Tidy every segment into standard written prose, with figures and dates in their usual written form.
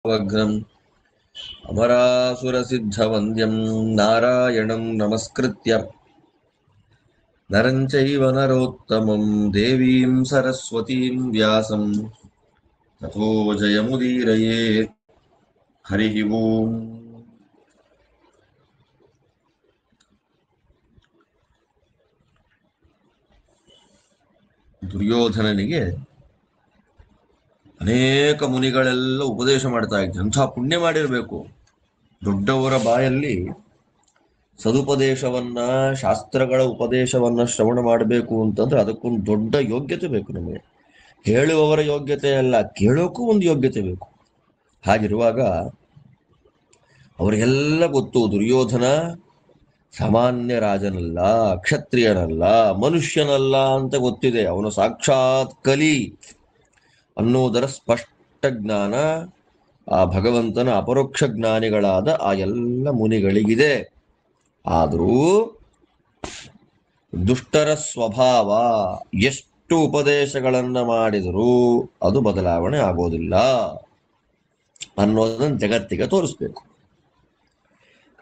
ವಗ್ರಂ ಅಮರಾಸುರಸಿದ್ಧವಂದ್ಯಂ ನಾರಾಯಣಂ ನಮಸ್ಕೃತ್ಯ ನರಂ ಚೈವ ನರೋತ್ತಮಂ ದೇವೀಂ ಸರಸ್ವತೀಂ ವ್ಯಾಸಂ ತಥೋ ಜಯಮುದೀರಯೇತ್. ಹರಿ ಓಂ. ದುರ್ಯೋಧನನಿಗೆ ಅನೇಕ ಮುನಿಗಳೆಲ್ಲ ಉಪದೇಶ ಮಾಡ್ತಾ ಇದ್ರು. ಅಂಥ ಪುಣ್ಯ ಮಾಡಿರಬೇಕು. ದೊಡ್ಡವರ ಬಾಯಲ್ಲಿ ಸದುಪದೇಶವನ್ನ, ಶಾಸ್ತ್ರಗಳ ಉಪದೇಶವನ್ನ ಶ್ರವಣ ಮಾಡಬೇಕು ಅಂತಂದ್ರೆ ಅದಕ್ಕೊಂದು ದೊಡ್ಡ ಯೋಗ್ಯತೆ ಬೇಕು. ನಮಗೆ ಹೇಳುವವರ ಯೋಗ್ಯತೆ ಅಲ್ಲ, ಕೇಳೋಕ್ಕೂ ಒಂದು ಯೋಗ್ಯತೆ ಬೇಕು. ಹಾಗಿರುವಾಗ ಅವರಿಗೆಲ್ಲ ಗೊತ್ತು, ದುರ್ಯೋಧನ ಸಾಮಾನ್ಯ ರಾಜನಲ್ಲ, ಕ್ಷತ್ರಿಯನಲ್ಲ, ಮನುಷ್ಯನಲ್ಲ ಅಂತ ಗೊತ್ತಿದೆ. ಅವನು ಸಾಕ್ಷಾತ್ ಕಲಿ ಅನ್ನೋದರ ಸ್ಪಷ್ಟ ಜ್ಞಾನ ಆ ಭಗವಂತನ ಅಪರೋಕ್ಷ ಜ್ಞಾನಿಗಳಾದ ಆ ಎಲ್ಲ ಮುನಿಗಳಿಗಿದೆ. ಆದರೂ ದುಷ್ಟರ ಸ್ವಭಾವ ಎಷ್ಟು ಉಪದೇಶಗಳನ್ನ ಮಾಡಿದರೂ ಅದು ಬದಲಾವಣೆ ಆಗೋದಿಲ್ಲ ಅನ್ನೋದನ್ನು ಜಗತ್ತಿಗೆ ತೋರಿಸ್ಬೇಕು.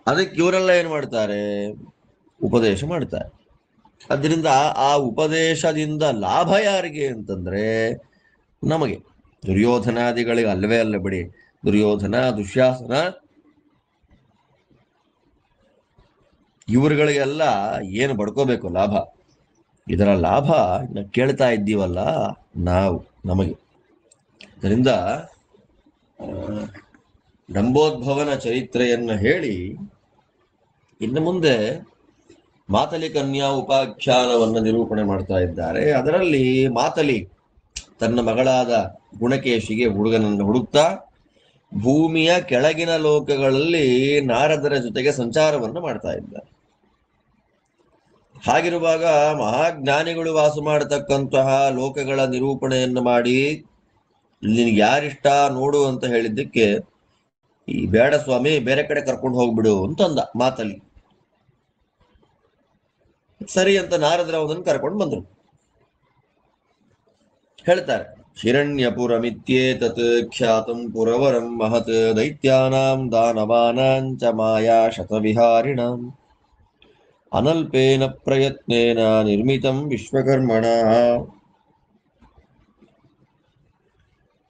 ಅದಕ್ಕೆ ಇವರೆಲ್ಲ ಏನ್ ಮಾಡ್ತಾರೆ? ಉಪದೇಶ ಮಾಡ್ತಾರೆ. ಅದರಿಂದ ಆ ಉಪದೇಶದಿಂದ ಲಾಭ ಯಾರಿಗೆ ಅಂತಂದ್ರೆ ನಮಗೆ. ದುರ್ಯೋಧನಾದಿಗಳಿಗೆ ಅಲ್ಲವೇ ಅಲ್ಲ ಬಿಡಿ. ದುರ್ಯೋಧನ, ದುಶ್ಯಾಸನ ಇವರುಗಳಿಗೆಲ್ಲ ಏನು ಬಡ್ಕೋಬೇಕು ಲಾಭ? ಇದರ ಲಾಭ ಕೇಳ್ತಾ ಇದ್ದೀವಲ್ಲ ನಾವು, ನಮಗೆ. ಅದರಿಂದ ಡಂಬೋದ್ಭವನ ಚರಿತ್ರೆಯನ್ನ ಹೇಳಿ ಇನ್ನು ಮುಂದೆ ಮಾತಲಿ ಕನ್ಯಾ ಉಪಾಖ್ಯಾನವನ್ನು ನಿರೂಪಣೆ ಮಾಡ್ತಾ ಇದ್ದಾರೆ. ಅದರಲ್ಲಿ ಮಾತಲಿ ತನ್ನ ಮಗಳಾದ ಗುಣಕೇಶಿಗೆ ಹುಡುಗನನ್ನು ಹುಡುಕ್ತಾ ಭೂಮಿಯ ಕೆಳಗಿನ ಲೋಕಗಳಲ್ಲಿ ನಾರದರ ಜೊತೆಗೆ ಸಂಚಾರವನ್ನು ಮಾಡ್ತಾ ಇದ್ದಾರೆ. ಹಾಗಿರುವಾಗ ಮಹಾಜ್ಞಾನಿಗಳು ವಾಸ ಮಾಡತಕ್ಕಂತಹ ಲೋಕಗಳ ನಿರೂಪಣೆಯನ್ನು ಮಾಡಿ ನಿನಗೆ ಯಾರಿಷ್ಟ ನೋಡು ಅಂತ ಹೇಳಿದ್ದಕ್ಕೆ, ಈ ಬೇಡ ಸ್ವಾಮಿ, ಬೇರೆ ಕಡೆ ಕರ್ಕೊಂಡು ಹೋಗ್ಬಿಡು ಅಂತಂದ ಮಾತಲಿ. ಸರಿ ಅಂತ ನಾರದ್ರ ಅವನನ್ನು ಕರ್ಕೊಂಡು ಬಂದ್ರು. ಹೇಳ್ತಾರೆ, ಹಿರಣ್ಯಪುರಮಿತ್ಯೇತತ್ ಖ್ಯಾತಂ ಪುರವರಂ ಮಹತ್ ದೈತ್ಯಾನಾಂ ದಾನವಾನಾಂಚ ಮಾಯಾ ಶತವಿಹಾರಿಣಾಂ ಅನಲ್ಪೇನ ಪ್ರಯತ್ನೇನ ನಿರ್ಮಿತಂ ವಿಶ್ವಕರ್ಮಣಃ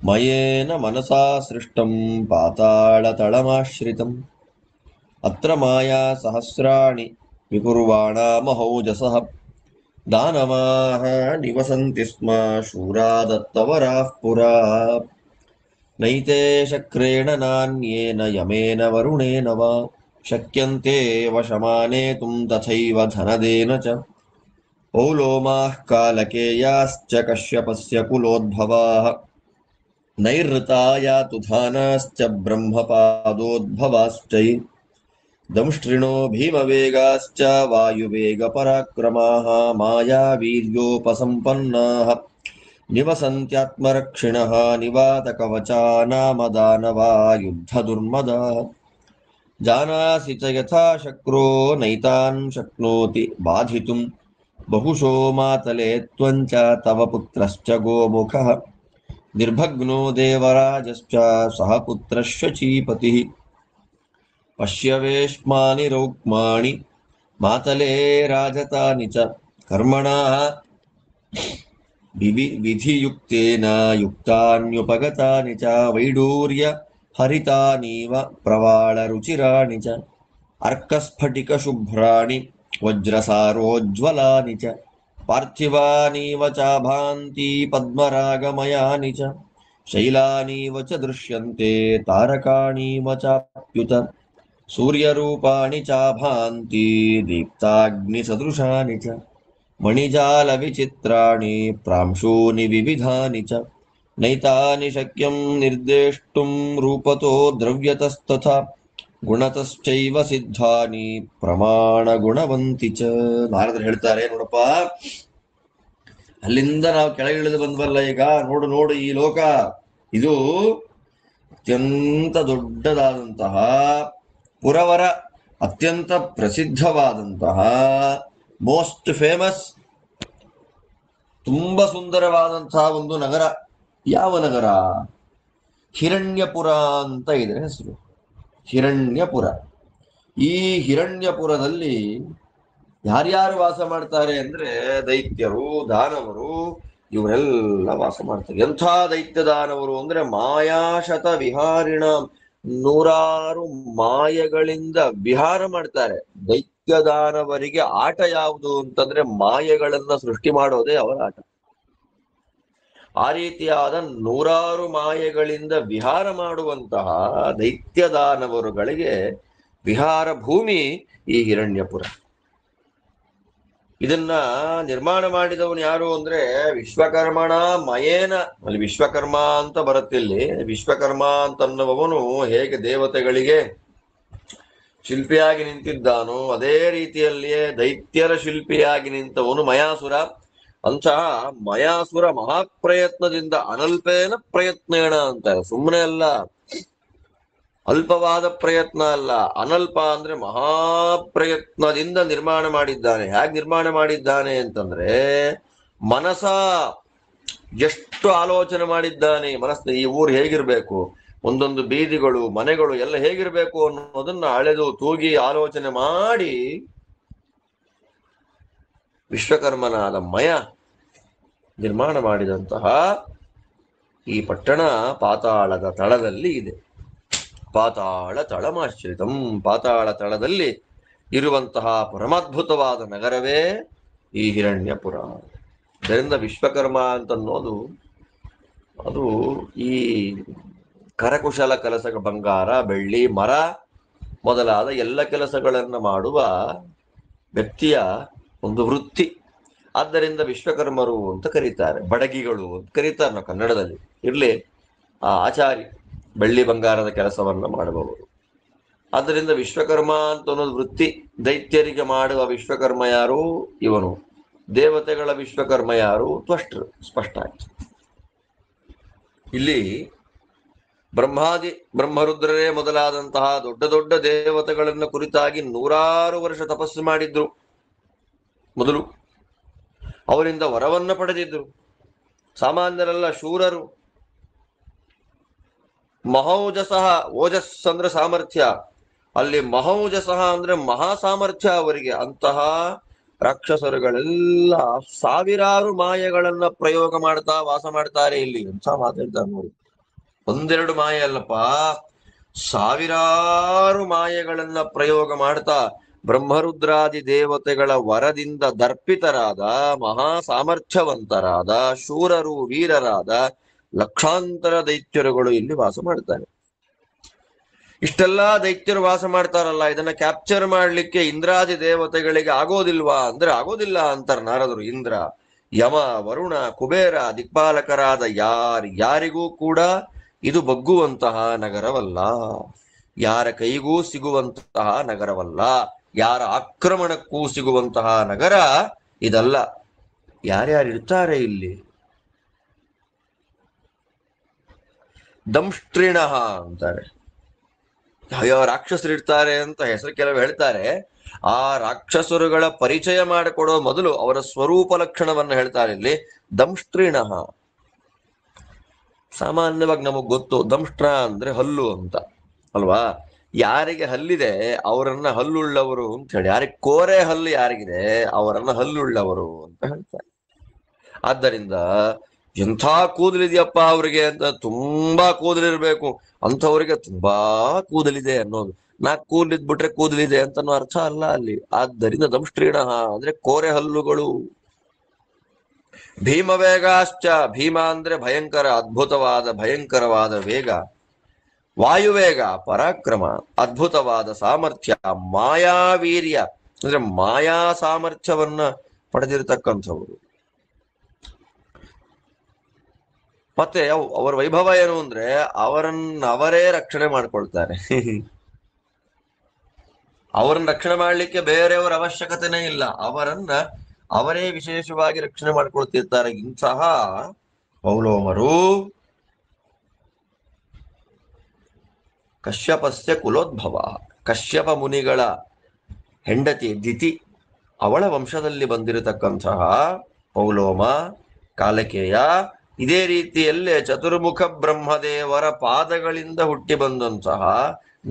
ಮಯೇನ ಮನಸಾ ಸೃಷ್ಟಂ ಪಾತಾಳತಳಮಾಶ್ರಿತಂ ಅತ್ರ ಮಾಯಾ ಸಹಸ್ರಾಣಿ ವಿಕುರ್ವಾಣಾ ಮಹೌಜಸಃ ದಾನವಾಃ ನಿವಸಂತಿ ಸ್ಮ ಶೂರಾ ದತ್ತವರಾಃ ಪುರಾ ನೈತೆ ಶಕ್ರೇಣ ನಾನ್ಯೇನ ಯಮೇನ ವರುಣೇನ ವಾ ಶಕ್ಯಂತೆ ವಶಮಾನೇತುಂ ತಥೈವ ಧನದೇನ ಚ ಪೌಲೋಮಾಃ ಕಾಲಕೇಯಾಶ್ಚ ಕಶ್ಯಪಸ್ಯ ಕುಲೋದ್ಭವಾಃ ನೈಋತಾ ಯಾತು ಧಾನಾಶ್ಚ ಬ್ರಹ್ಮಪಾದೋದ್ಭವಾಶ್ಚೈ ದಂಷ್ಟ್ರಿಣೋ ಭೀಮವೇಗಾಶ್ಚ ವಾಯುವೇಗಪರಾಕ್ರಮಾಃ ಮಾಯಾ ವೀರ್ಯೋಪಸಂಪನ್ನಾಃ ನಿವಸಂತ್ಯಾತ್ಮರಕ್ಷಿಣಃ ನಿವಾತಕವಚಾ ನಾಮ ದಾನವಾ ಯುದ್ಧದುರ್ಮದಾಃ ಜಾನಾಸಿ ಚ ಯಥಾ ಶಕ್ರೋ ನೈತಾನ್ ಶಕ್ನೋತಿ ಬಾಧಿತುಂ ಬಹುಶೋ ಮಾತಲೆ ತ್ವಂಚ ತವ ಪುತ್ರಶ್ಚ ಗೋಮುಖಃ ನಿರ್ಭಗ್ನೋ ದೇವರಾಜಶ್ಚ ಸಹ ಪುತ್ರಶ್ಚ ಚೀಪತಿಃ ಪಶ್ಯವೇಶ್ಮಾನಿ ರೌಕ್ಮಾಣಿ ಮಾತಲೆ ರಾಜತಾನಿ ಚ ಕರ್ಮಣಃ ವಿಧಿಯುಕ್ತೇನ ಯುಕ್ತಾನ್ಯುಪಗತಾನಿ ಚ ವೈಡೂರ್ಯ ಹರಿತಾನೀವ ಪ್ರವಾಳ ರುಚಿರಾಣಿ ಚ ಅರ್ಕಸ್ಫಟಿಕ ಶುಭ್ರಾಣಿ ವಜ್ರಸಾರೋಜ್ವಲಾನಿ ಚ ಪಾರ್ಥಿವಾನೀವ ಚಾಭಾಂತಿ ಪದ್ಮರಾಗಮಯಾನಿ ಚ ಶೈಲಾನೀವ ಚ ದೃಶ್ಯಂತೆ ತಾರಕಾಣೀವ ಚಾಪ್ಯುತ ಸೂರ್ಯರೂಪಾಣಿ ಚಾಭಾಂತಿ ದೀಪ್ತಾಗ್ನಿ ಸದೃಶಾನಿ ಚ ಮಣಿಜಾಲ ವಿಚಿತ್ರಾಣಿ ಪ್ರಾಂಶೂನಿ ವಿವಿಧಾನಿ ಚ ನೈತಾನಿ ಶಕ್ಯಂ ನಿರ್ದೇಷ್ಟುಂ ರೂಪತೋ ದ್ರವ್ಯತಸ್ತಥಾ ಗುಣತಶ್ಚೈವ ಸಿದ್ಧಾನಿ ಪ್ರಮಾಣ ಗುಣವಂತಿ ಚ. ನಾರದರು ಹೇಳ್ತಾರೆ, ನೋಡಪ್ಪ, ಅಲ್ಲಿಂದ ನಾವು ಕೆಳಗಿಳಿದು ಬಂದ್ವಲ್ಲ, ಈಗ ನೋಡು ನೋಡು ಈ ಲೋಕ, ಇದು ಅತ್ಯಂತ ದೊಡ್ಡದಾದಂತಹ ಪುರವರ, ಅತ್ಯಂತ ಪ್ರಸಿದ್ಧವಾದಂತಹ ಮೋಸ್ಟ್ ಫೇಮಸ್, ತುಂಬಾ ಸುಂದರವಾದಂತಹ ಒಂದು ನಗರ. ಯಾವ ನಗರ? ಹಿರಣ್ಯಪುರ ಅಂತ ಇದರ ಹೆಸರು. ಹಿರಣ್ಯಪುರ. ಈ ಹಿರಣ್ಯಪುರದಲ್ಲಿ ಯಾರ್ಯಾರು ವಾಸ ಮಾಡ್ತಾರೆ ಅಂದ್ರೆ ದೈತ್ಯರು, ದಾನವರು, ಇವರೆಲ್ಲ ವಾಸ ಮಾಡ್ತಾರೆ. ಎಂಥ ದೈತ್ಯ ದಾನವರು ಅಂದ್ರೆ ಮಾಯಾಶತ ವಿಹಾರಿಣ, ನೂರಾರು ಮಾಯೆಗಳಿಂದ ವಿಹಾರ ಮಾಡ್ತಾರೆ. ದೈತ್ಯ ದಾನವರಿಗೆ ಆಟ ಯಾವುದು ಅಂತಂದ್ರೆ ಮಾಯೆಗಳನ್ನ ಸೃಷ್ಟಿ ಮಾಡೋದೇ ಅವರ ಆಟ. ಆ ರೀತಿಯಾದ ನೂರಾರು ಮಾಯೆಗಳಿಂದ ವಿಹಾರ ಮಾಡುವಂತಹ ದೈತ್ಯ ದಾನವರುಗಳಿಗೆ ವಿಹಾರ ಭೂಮಿ ಈ ಹಿರಣ್ಯಪುರ. ಇದನ್ನ ನಿರ್ಮಾಣ ಮಾಡಿದವನು ಯಾರು ಅಂದ್ರೆ ವಿಶ್ವಕರ್ಮಣ ಮಯೇನ. ಅಲ್ಲಿ ವಿಶ್ವಕರ್ಮ ಅಂತ ಬರುತ್ತಿಲ್ಲಿ. ವಿಶ್ವಕರ್ಮ ಅಂತನ್ನುವವನು ಹೇಗೆ ದೇವತೆಗಳಿಗೆ ಶಿಲ್ಪಿಯಾಗಿ ನಿಂತಿದ್ದಾನೋ ಅದೇ ರೀತಿಯಲ್ಲಿಯೇ ದೈತ್ಯರ ಶಿಲ್ಪಿಯಾಗಿ ನಿಂತವನು ಮಯಾಸುರ. ಅಂತಹ ಮಯಾಸುರ ಮಹಾಪ್ರಯತ್ನದಿಂದ ಅನಲ್ಪೇನ ಪ್ರಯತ್ನೇಣ ಅಂತಾರೆ. ಸುಮ್ಮನೆ ಅಲ್ಲ, ಅಲ್ಪವಾದ ಪ್ರಯತ್ನ ಅಲ್ಲ, ಅನಲ್ಪ ಅಂದ್ರೆ ಮಹಾಪ್ರಯತ್ನದಿಂದ ನಿರ್ಮಾಣ ಮಾಡಿದ್ದಾನೆ. ಹೇಗೆ ನಿರ್ಮಾಣ ಮಾಡಿದ್ದಾನೆ ಅಂತಂದ್ರೆ ಮನಸ ಎಷ್ಟು ಆಲೋಚನೆ ಮಾಡಿದ್ದಾನೆ. ಮನಸ್ಸು ಈ ಊರು ಹೇಗಿರ್ಬೇಕು, ಒಂದೊಂದು ಬೀದಿಗಳು, ಮನೆಗಳು ಎಲ್ಲ ಹೇಗಿರ್ಬೇಕು ಅನ್ನೋದನ್ನ ಅಳೆದು ತೂಗಿ ಆಲೋಚನೆ ಮಾಡಿ ವಿಶ್ವಕರ್ಮನಾದ ಮಯ ನಿರ್ಮಾಣ ಮಾಡಿದಂತಹ ಈ ಪಟ್ಟಣ ಪಾತಾಳದ ತಳದಲ್ಲಿ ಇದೆ. ಪಾತಾಳ ತಳಮಾಶ್ರಿತಂ. ಪಾತಾಳ ತಳದಲ್ಲಿ ಇರುವಂತಹ ಪರಮಾದ್ಭುತವಾದ ನಗರವೇ ಈ ಹಿರಣ್ಯಪುರ. ಇದರಿಂದ ವಿಶ್ವಕರ್ಮ ಅಂತನ್ನೋದು ಅದು ಈ ಕರಕುಶಲ ಕೆಲಸ, ಬಂಗಾರ, ಬೆಳ್ಳಿ, ಮರ ಮೊದಲಾದ ಎಲ್ಲ ಕೆಲಸಗಳನ್ನು ಮಾಡುವ ವ್ಯಕ್ತಿಯ ಒಂದು ವೃತ್ತಿ. ಆದ್ದರಿಂದ ವಿಶ್ವಕರ್ಮರು ಅಂತ ಕರೀತಾರೆ, ಬಡಗಿಗಳು ಅಂತ ಕರೀತಾರೆ ನಾವು ಕನ್ನಡದಲ್ಲಿ. ಇರ್ಲಿ, ಆ ಆಚಾರಿ ಬೆಳ್ಳಿ ಬಂಗಾರದ ಕೆಲಸವನ್ನ ಮಾಡುವವರು. ಆದ್ದರಿಂದ ವಿಶ್ವಕರ್ಮ ಅಂತ ಅನ್ನೋದು ವೃತ್ತಿ. ದೈತ್ಯರಿಗೆ ಮಾಡುವ ವಿಶ್ವಕರ್ಮ ಯಾರು? ಇವನು. ದೇವತೆಗಳ ವಿಶ್ವಕರ್ಮ ಯಾರು? ತ್ವಷ್ಟೃ. ಸ್ಪಷ್ಟ ಆಯ್ತು. ಇಲ್ಲಿ ಬ್ರಹ್ಮರುದ್ರರೇ ಮೊದಲಾದಂತಹ ದೊಡ್ಡ ದೊಡ್ಡ ದೇವತೆಗಳನ್ನು ಕುರಿತಾಗಿ ನೂರಾರು ವರ್ಷ ತಪಸ್ಸು ಮಾಡಿದ್ರು. ಮೊದಲು ಅವರಿಂದ ವರವನ್ನ ಪಡೆದಿದ್ರು. ಸಾಮಾನ್ಯರಲ್ಲ, ಶೂರರು. ಮಹೌಜಸಃ, ಓಜಸ್ ಅಂದ್ರೆ ಸಾಮರ್ಥ್ಯ, ಅಲ್ಲಿ ಮಹೌಜಸಃ ಅಂದ್ರೆ ಮಹಾ ಸಾಮರ್ಥ್ಯ ಅವರಿಗೆ. ಅಂತಹ ರಾಕ್ಷಸರುಗಳೆಲ್ಲ ಸಾವಿರಾರು ಮಾಯೆಗಳನ್ನ ಪ್ರಯೋಗ ಮಾಡ್ತಾ ವಾಸ ಮಾಡ್ತಾರೆ ಇಲ್ಲಿ. ಎಂಥ ಮಾತಾಡ್ತಾರೆ ನೋಡಿ. ಒಂದೆರಡು ಮಾಯೆ ಅಲ್ಲಪ್ಪ, ಸಾವಿರಾರು ಮಾಯೆಗಳನ್ನ ಪ್ರಯೋಗ ಮಾಡ್ತಾ ಬ್ರಹ್ಮರುದ್ರಾದಿ ದೇವತೆಗಳ ವರದಿಂದ ದರ್ಪಿತರಾದ, ಮಹಾ ಸಾಮರ್ಥ್ಯವಂತರಾದ, ಶೂರರು, ವೀರರಾದ ಲಕ್ಷಾಂತರ ದೈತ್ಯರುಗಳು ಇಲ್ಲಿ ವಾಸ ಮಾಡ್ತಾರೆ. ಇಷ್ಟೆಲ್ಲಾ ದೈತ್ಯರು ವಾಸ ಮಾಡ್ತಾರಲ್ಲ, ಇದನ್ನ ಕ್ಯಾಪ್ಚರ್ ಮಾಡ್ಲಿಕ್ಕೆ ಇಂದ್ರಾದಿ ದೇವತೆಗಳಿಗೆ ಆಗೋದಿಲ್ವಾ ಅಂದ್ರೆ ಆಗೋದಿಲ್ಲ ಅಂತಾರೆ ನಾರದರು. ಇಂದ್ರ, ಯಮ, ವರುಣ, ಕುಬೇರ ದಿಕ್ಪಾಲಕರಾದ ಯಾರಿಗೂ ಕೂಡ ಇದು ಬಗ್ಗುವಂತಹ ನಗರವಲ್ಲ, ಯಾರ ಕೈಗೂ ಸಿಗುವಂತಹ ನಗರವಲ್ಲ, ಯಾರ ಆಕ್ರಮಣಕ್ಕೂ ಸಿಗುವಂತಹ ನಗರ ಇದಲ್ಲ. ಯಾರ್ಯಾರಿರ್ತಾರೆ ಇಲ್ಲಿ? ದಂಷ್ಟ್ರಿಣ ಅಂತಾರೆ. ಯಾವ ರಾಕ್ಷಸರಿರ್ತಾರೆ ಅಂತ ಹೆಸರು ಕೆಲವು ಹೇಳ್ತಾರೆ. ಆ ರಾಕ್ಷಸರುಗಳ ಪರಿಚಯ ಮಾಡಿಕೊಡೋ ಮೊದಲು ಅವರ ಸ್ವರೂಪ ಲಕ್ಷಣವನ್ನು ಹೇಳ್ತಾರೆ ಇಲ್ಲಿ. ದಂಷ್ಟ್ರಿಣ. ಸಾಮಾನ್ಯವಾಗಿ ನಮಗ್ ಗೊತ್ತು, ದಂಷ್ಟ್ರ ಅಂದ್ರೆ ಹಲ್ಲು ಅಂತ ಅಲ್ವಾ. ಯಾರಿಗೆ ಹಲ್ಲಿದೆ ಅವರನ್ನ ಹಲ್ಲುಳ್ಳವರು ಅಂತ ಹೇಳಿ, ಯಾರಿಗೆ ಕೋರೆ ಹಲ್ಲು ಯಾರಿಗಿದೆ ಅವರನ್ನ ಹಲ್ಲುಳ್ಳವರು ಅಂತ ಹೇಳ್ತಾರೆ. ಆದ್ದರಿಂದ ಎಂಥ ಕೂದಲಿದೆಯಪ್ಪ ಅವ್ರಿಗೆ ಅಂತ, ತುಂಬಾ ಕೂದಲಿರ್ಬೇಕು ಅಂಥವ್ರಿಗೆ ತುಂಬಾ ಕೂದಲಿದೆ ಅನ್ನೋದು. ಕೂದಲಿದ್ಬಿಟ್ರೆ ಕೂದಲಿದೆ ಅಂತ ಅರ್ಥ ಅಲ್ಲ ಅಲ್ಲಿ. ಆದ್ದರಿಂದ ದಂಷ್ಟ್ರೀಣ ಅಂದ್ರೆ ಕೋರೆ ಹಲ್ಲುಗಳು. ಭೀಮವೇಗಾಶ್ಚ. ಭೀಮ ಅಂದ್ರೆ ಭಯಂಕರ, ಅದ್ಭುತವಾದ, ಭಯಂಕರವಾದ ವೇಗ. ವಾಯುವೇಗ ಪರಾಕ್ರಮ, ಅದ್ಭುತವಾದ ಸಾಮರ್ಥ್ಯ. ಮಾಯಾವೀರ್ಯ ಅಂದ್ರೆ ಮಾಯಾ ಸಾಮರ್ಥ್ಯವನ್ನ ಪಡೆದಿರತಕ್ಕಂಥವ್ರು. ಮತ್ತೆ ಅವರ ವೈಭವ ಏನು ಅಂದ್ರೆ ಅವರೇ ರಕ್ಷಣೆ ಮಾಡ್ಕೊಳ್ತಾರೆ. ಅವರನ್ನ ರಕ್ಷಣೆ ಮಾಡ್ಲಿಕ್ಕೆ ಬೇರೆಯವರ ಅವಶ್ಯಕತೆನೇ ಇಲ್ಲ. ಅವರೇ ವಿಶೇಷವಾಗಿ ರಕ್ಷಣೆ ಮಾಡ್ಕೊಳ್ತಿರ್ತಾರೆ. ಇಂತಹ ಪೌಲೋಮರು ಕಶ್ಯಪಸ್ಯ ಕುಲೋದ್ಭವ. ಕಶ್ಯಪ ಮುನಿಗಳ ಹೆಂಡತಿ ದಿತಿ, ಅವಳ ವಂಶದಲ್ಲಿ ಬಂದಿರತಕ್ಕಂತಹ ಪೌಲೋಮ, ಕಾಲಕೇಯ, ಇದೇ ರೀತಿಯಲ್ಲೇ ಚತುರ್ಮುಖ ಬ್ರಹ್ಮದೇವರ ಪಾದಗಳಿಂದ ಹುಟ್ಟಿ ಬಂದಂತಹ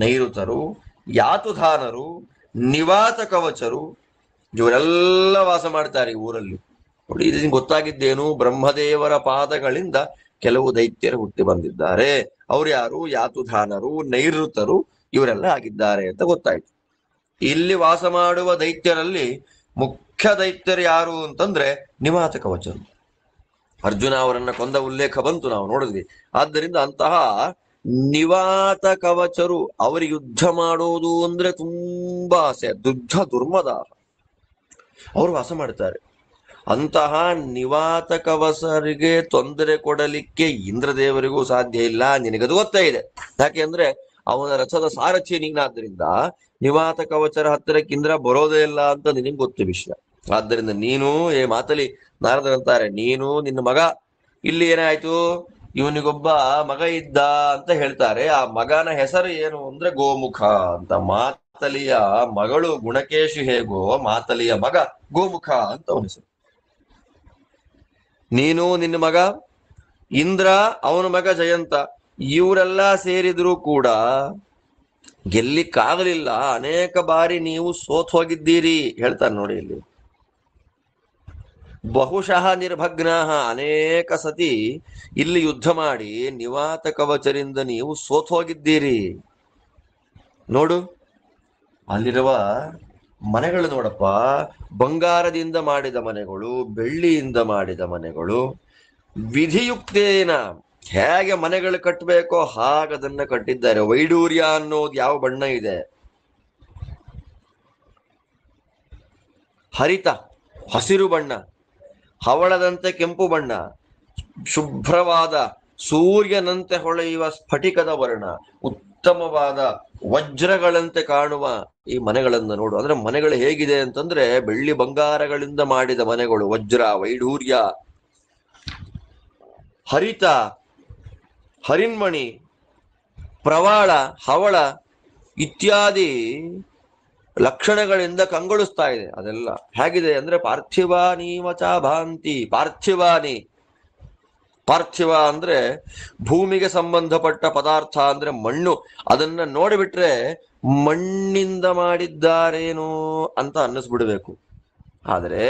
ನೈಋತರು, ಯಾತುಧಾನರು, ನಿವಾತ ಕವಚರು ಇವರೆಲ್ಲ ವಾಸ ಮಾಡ್ತಾರೆ ಈ ಊರಲ್ಲಿ. ನೋಡಿ, ಇದರಿಂದ ಗೊತ್ತಾಗಿದ್ದೇನು? ಬ್ರಹ್ಮದೇವರ ಪಾದಗಳಿಂದ ಕೆಲವು ದೈತ್ಯರು ಹುಟ್ಟಿ ಬಂದಿದ್ದಾರೆ. ಅವ್ರು ಯಾರು? ಯಾತುಧಾನರು, ನೈಋತರು ಇವರೆಲ್ಲ ಆಗಿದ್ದಾರೆ ಅಂತ ಗೊತ್ತಾಯ್ತು. ಇಲ್ಲಿ ವಾಸ ಮಾಡುವ ದೈತ್ಯರಲ್ಲಿ ಮುಖ್ಯ ದೈತ್ಯರು ಯಾರು ಅಂತಂದ್ರೆ ನಿವಾತ ಕವಚರು. ಅರ್ಜುನ ಅವರನ್ನ ಕೊಂದ ಉಲ್ಲೇಖ ಬಂತು, ನಾವು ನೋಡಿದ್ವಿ. ಆದ್ದರಿಂದ ಅಂತಹ ನಿವಾತ ಕವಚರು, ಅವರಿಗೆ ಯುದ್ಧ ಮಾಡೋದು ಅಂದ್ರೆ ತುಂಬಾ ಆಸೆ, ದುರ್ಮದ, ಅವರು ವಾಸ ಮಾಡ್ತಾರೆ. ಅಂತಹ ನಿವಾತ ಕವಚರಿಗೆ ತೊಂದರೆ ಕೊಡಲಿಕ್ಕೆ ಇಂದ್ರದೇವರಿಗೂ ಸಾಧ್ಯ ಇಲ್ಲ. ನಿನಗದು ಗೊತ್ತೇ ಇದೆ. ಯಾಕೆ ಅಂದ್ರೆ ಅವನ ರಥದ ಸಾರಥಿ ನೀನಾದ್ರಿಂದ ನಿವಾತ ಕವಚರ ಹತ್ತಿರಕ್ಕೆ ಇಂದ್ರ ಬರೋದೇ ಇಲ್ಲ ಅಂತ ನಿನಗೆ ಗೊತ್ತು ವಿಷಯ. ಆದ್ದರಿಂದ ನೀನು ಮಾತಲಿ ನಾರದರಂತಾರೆ, ನೀನು ನಿನ್ನ ಮಗ, ಇಲ್ಲಿ ಏನಾಯ್ತು, ಇವನಿಗೊಬ್ಬ ಮಗ ಇದ್ದ ಅಂತ ಹೇಳ್ತಾರೆ. ಆ ಮಗನ ಹೆಸರು ಏನು ಅಂದ್ರೆ ಗೋಮುಖ ಅಂತ. ಮಾತಲಿಯ ಮಗಳು ಗುಣಕೇಶಿ ಹೇಗೋ ಮಾತಲಿಯ ಮಗ ಗೋಮುಖ ಅಂತ ಅವನ ಹೆಸರು. ನೀನು, ನಿನ್ನ ಮಗ ಇಂದ್ರ, ಅವನ ಮಗ ಜಯಂತ, ಇವರೆಲ್ಲ ಸೇರಿದ್ರು ಕೂಡ ಗೆಲ್ಲಿಕ್ಕಾಗಲಿಲ್ಲ. ಅನೇಕ ಬಾರಿ ನೀವು ಸೋತ್ ಹೋಗಿದ್ದೀರಿ ಹೇಳ್ತಾರೆ ನೋಡಿ ಇಲ್ಲಿ. ಬಹುಶಃ ನಿರ್ಭಗ್ನಾಹ, ಅನೇಕ ಸತಿ ಇಲ್ಲಿ ಯುದ್ಧ ಮಾಡಿ ನಿವಾತ ಕವಚರಿಂದ ನೀವು ಸೋತ್ ಹೋಗಿದ್ದೀರಿ. ನೋಡು, ಅಲ್ಲಿರುವ ಮನೆಗಳು ನೋಡಪ್ಪ, ಬಂಗಾರದಿಂದ ಮಾಡಿದ ಮನೆಗಳು, ಬೆಳ್ಳಿಯಿಂದ ಮಾಡಿದ ಮನೆಗಳು. ವಿಧಿಯುಕ್ತೇನ ಹೇಗೆ ಮನೆಗಳು ಕಟ್ಟಬೇಕೋ ಹಾಗದನ್ನ ಕಟ್ಟಿದ್ದಾರೆ. ವೈಡೂರ್ಯ ಅನ್ನೋದು ಯಾವ ಬಣ್ಣ ಇದೆ? ಹರಿತ, ಹಸಿರು ಬಣ್ಣ, ಹವಳದಂತೆ ಕೆಂಪು ಬಣ್ಣ, ಶುಭ್ರವಾದ ಸೂರ್ಯನಂತೆ ಹೊಳೆಯುವ ಸ್ಫಟಿಕದ ವರ್ಣ, ಉತ್ತಮವಾದ ವಜ್ರಗಳಂತೆ ಕಾಣುವ ಈ ಮನೆಗಳನ್ನು ನೋಡು. ಅಂದ್ರೆ ಮನೆಗಳು ಹೇಗಿದೆ ಅಂತಂದ್ರೆ ಬೆಳ್ಳಿ ಬಂಗಾರಗಳಿಂದ ಮಾಡಿದ ಮನೆಗಳು. ವಜ್ರ, ವೈಢೂರ್ಯ, ಹರಿತ, ಹರಿನ್ಮಣಿ, ಪ್ರವಾಳ, ಹವಳ ಇತ್ಯಾದಿ ಲಕ್ಷಣಗಳಿಂದ ಕಂಗೊಳಿಸ್ತಾ ಇದೆ. ಅದೆಲ್ಲ ಹೇಗಿದೆ ಅಂದ್ರೆ ಪಾರ್ಥಿವಾನೀವಚ ಭಾಂತಿ. ಪಾರ್ಥಿವಾನಿ, ಪಾರ್ಥಿವ ಅಂದ್ರೆ ಭೂಮಿಗೆ ಸಂಬಂಧಪಟ್ಟ ಪದಾರ್ಥ ಅಂದ್ರೆ ಮಣ್ಣು. ಅದನ್ನ ನೋಡಿಬಿಟ್ರೆ ಮಣ್ಣಿಂದ ಮಾಡಿದ್ದಾರೇನೋ ಅಂತ ಅನ್ನಿಸ್ಬಿಡ್ಬೇಕು. ಆದರೆ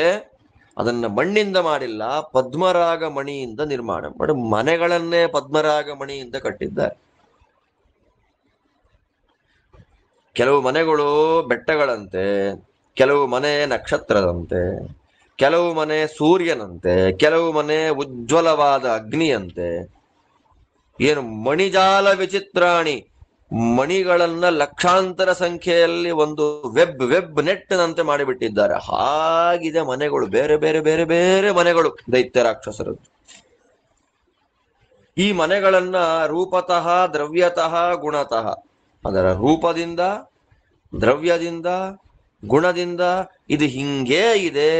ಅದನ್ನ ಮಣ್ಣಿಂದ ಮಾಡಿಲ್ಲ, ಪದ್ಮರಾಗ ಮಣಿಯಿಂದ ನಿರ್ಮಾಣ ಮಾಡಿ ಮನೆಗಳನ್ನೇ ಪದ್ಮರಾಗ ಮಣಿಯಿಂದ ಕಟ್ಟಿದ್ದಾರೆ. ಕೆಲವು ಮನೆಗಳು ಬೆಟ್ಟಗಳಂತೆ, ಕೆಲವು ಮನೆ ನಕ್ಷತ್ರದಂತೆ, ಕೆಲವು ಮನೆ ಸೂರ್ಯನಂತೆ, ಕೆಲವು ಮನೆ ಉಜ್ವಲವಾದ ಅಗ್ನಿಯಂತೆ. ಏನು ಮಣಿಜಾಲ ವಿಚಿತ್ರಾಣಿ, ಮಣಿಗಳನ್ನ ಲಕ್ಷಾಂತರ ಸಂಖ್ಯೆಯಲ್ಲಿ ಒಂದು ವೆಬ್ ನೆಟ್ನಂತೆ ಮಾಡಿಬಿಟ್ಟಿದ್ದಾರೆ. ಹಾಗಿದೆ ಮನೆಗಳು, ಬೇರೆ ಬೇರೆ ಬೇರೆ ಬೇರೆ ಮನೆಗಳು ದೈತ್ಯ ರಾಕ್ಷಸರದ್ದು. ಈ ಮನೆಗಳನ್ನ ರೂಪತಃ, ದ್ರವ್ಯತಃ, ಗುಣತಃ, ಅದರ ರೂಪದಿಂದ, ದ್ರವ್ಯದಿಂದ, ಗುಣದಿಂದ ಇದು ಹಿಂಗೇ ಇದೆ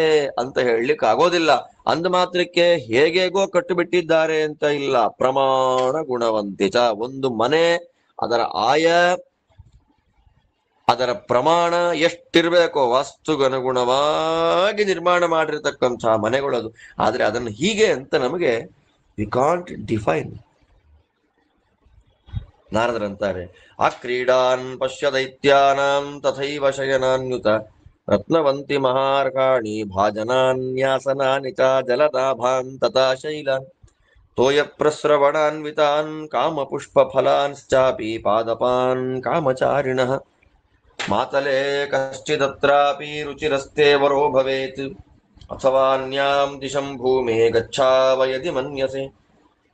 ಅಂತ ಹೇಳಲಿಕ್ಕೆ ಆಗೋದಿಲ್ಲ. ಅಂದ ಮಾತ್ರಕ್ಕೆ ಹೇಗೇಗೋ ಕಟ್ಟುಬಿಟ್ಟಿದ್ದಾರೆ ಅಂತ ಇಲ್ಲ. ಪ್ರಮಾಣ ಗುಣವಂತಿತ. ಒಂದು ಮನೆ ಅದರ ಆಯ, ಅದರ ಪ್ರಮಾಣ ಎಷ್ಟಿರ್ಬೇಕೋ ವಾಸ್ತುಗನುಗುಣವಾಗಿ ನಿರ್ಮಾಣ ಮಾಡಿರ್ತಕ್ಕಂತಹ ಮನೆಗಳದು. ಆದ್ರೆ ಅದನ್ನು ಹೀಗೆ ಅಂತ ನಮಗೆ ವಿ ಕಾಂಟ್ ಡಿಫೈನ್. ನಾರದರಂತಾರೆ, ಅಕ್ರೀಡಾನ್ ಪಶ್ಯ ದೈತ್ಯಾನಾಂ ತಥೈವ ಶಯನಾನ್ಯುತ ರತ್ನವಂತಿ ಮಹಾರ್ಕಾಣಿ ಭಾಜನಾನ್ಯಾಸನಾನಿ ಚ ಜಲದಾಭಾನ್ ತಥಾ ಶೈಲಾನ್ ತೋಯ ಪ್ರಸ್ರವಣಾನ್ವಿತಾನ್ ಕಾಮಪುಷ್ಪ ಫಲಾನ್ಶ್ಚಾಪಿ ಪಾದಪಾನ್ ಕಾಮಚಾರಿಣಃ ಮಾತಲೆ ಕಶ್ಚಿದತ್ರಾಪಿ ರುಚಿರಸ್ತೆ ವರೋ ಭವೇತ್ ಅಥವಾನ್ಯಾಂ ದಿಶಂ ಭೂಮೇ ಗಚ್ಛಾವ ಯದಿ ಮನ್ಯಸೆ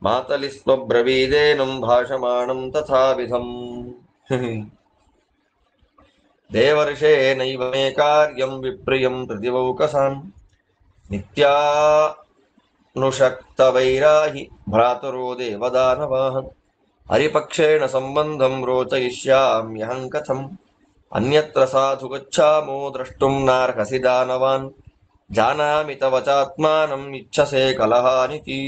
ಮಾತಲಿ ಸ್ವಬ್ರವೀದೇನಂ ಭಾಷಮಾಣಂ ತಥಾವಿಧಂ. ದೇವರ್ಷೇ ನೈವ ಮೇ ಕಾರ್ಯಂ ವಿಪ್ರಿಯಂ ಪ್ರತಿವೌಕಸಾನ್ ನಿತ್ಯಾನುಷಕ್ತ ವೈರಾಹಿ ಭ್ರಾತರೋ ದೇವದಾನವಾಹ ಹರಿಪಕ್ಷೇಣ ಸಂಬಂಧಂ ರೋಚಯಿಷ್ಯಾಮ್ಯಹಂ ಕಥಂ ಅನ್ಯತ್ರ ಸಾಧು ಗಚ್ಛಾಮೋ ದ್ರಷ್ಟುಂ ನಾರ್ಹಸಿ ದಾನವಾನ್ ಜಾನಾಮಿ ತವ ಚಾತ್ಮಾನಂ ಇಚ್ಛಸೆ ಕಲಹಾನಿತಿ.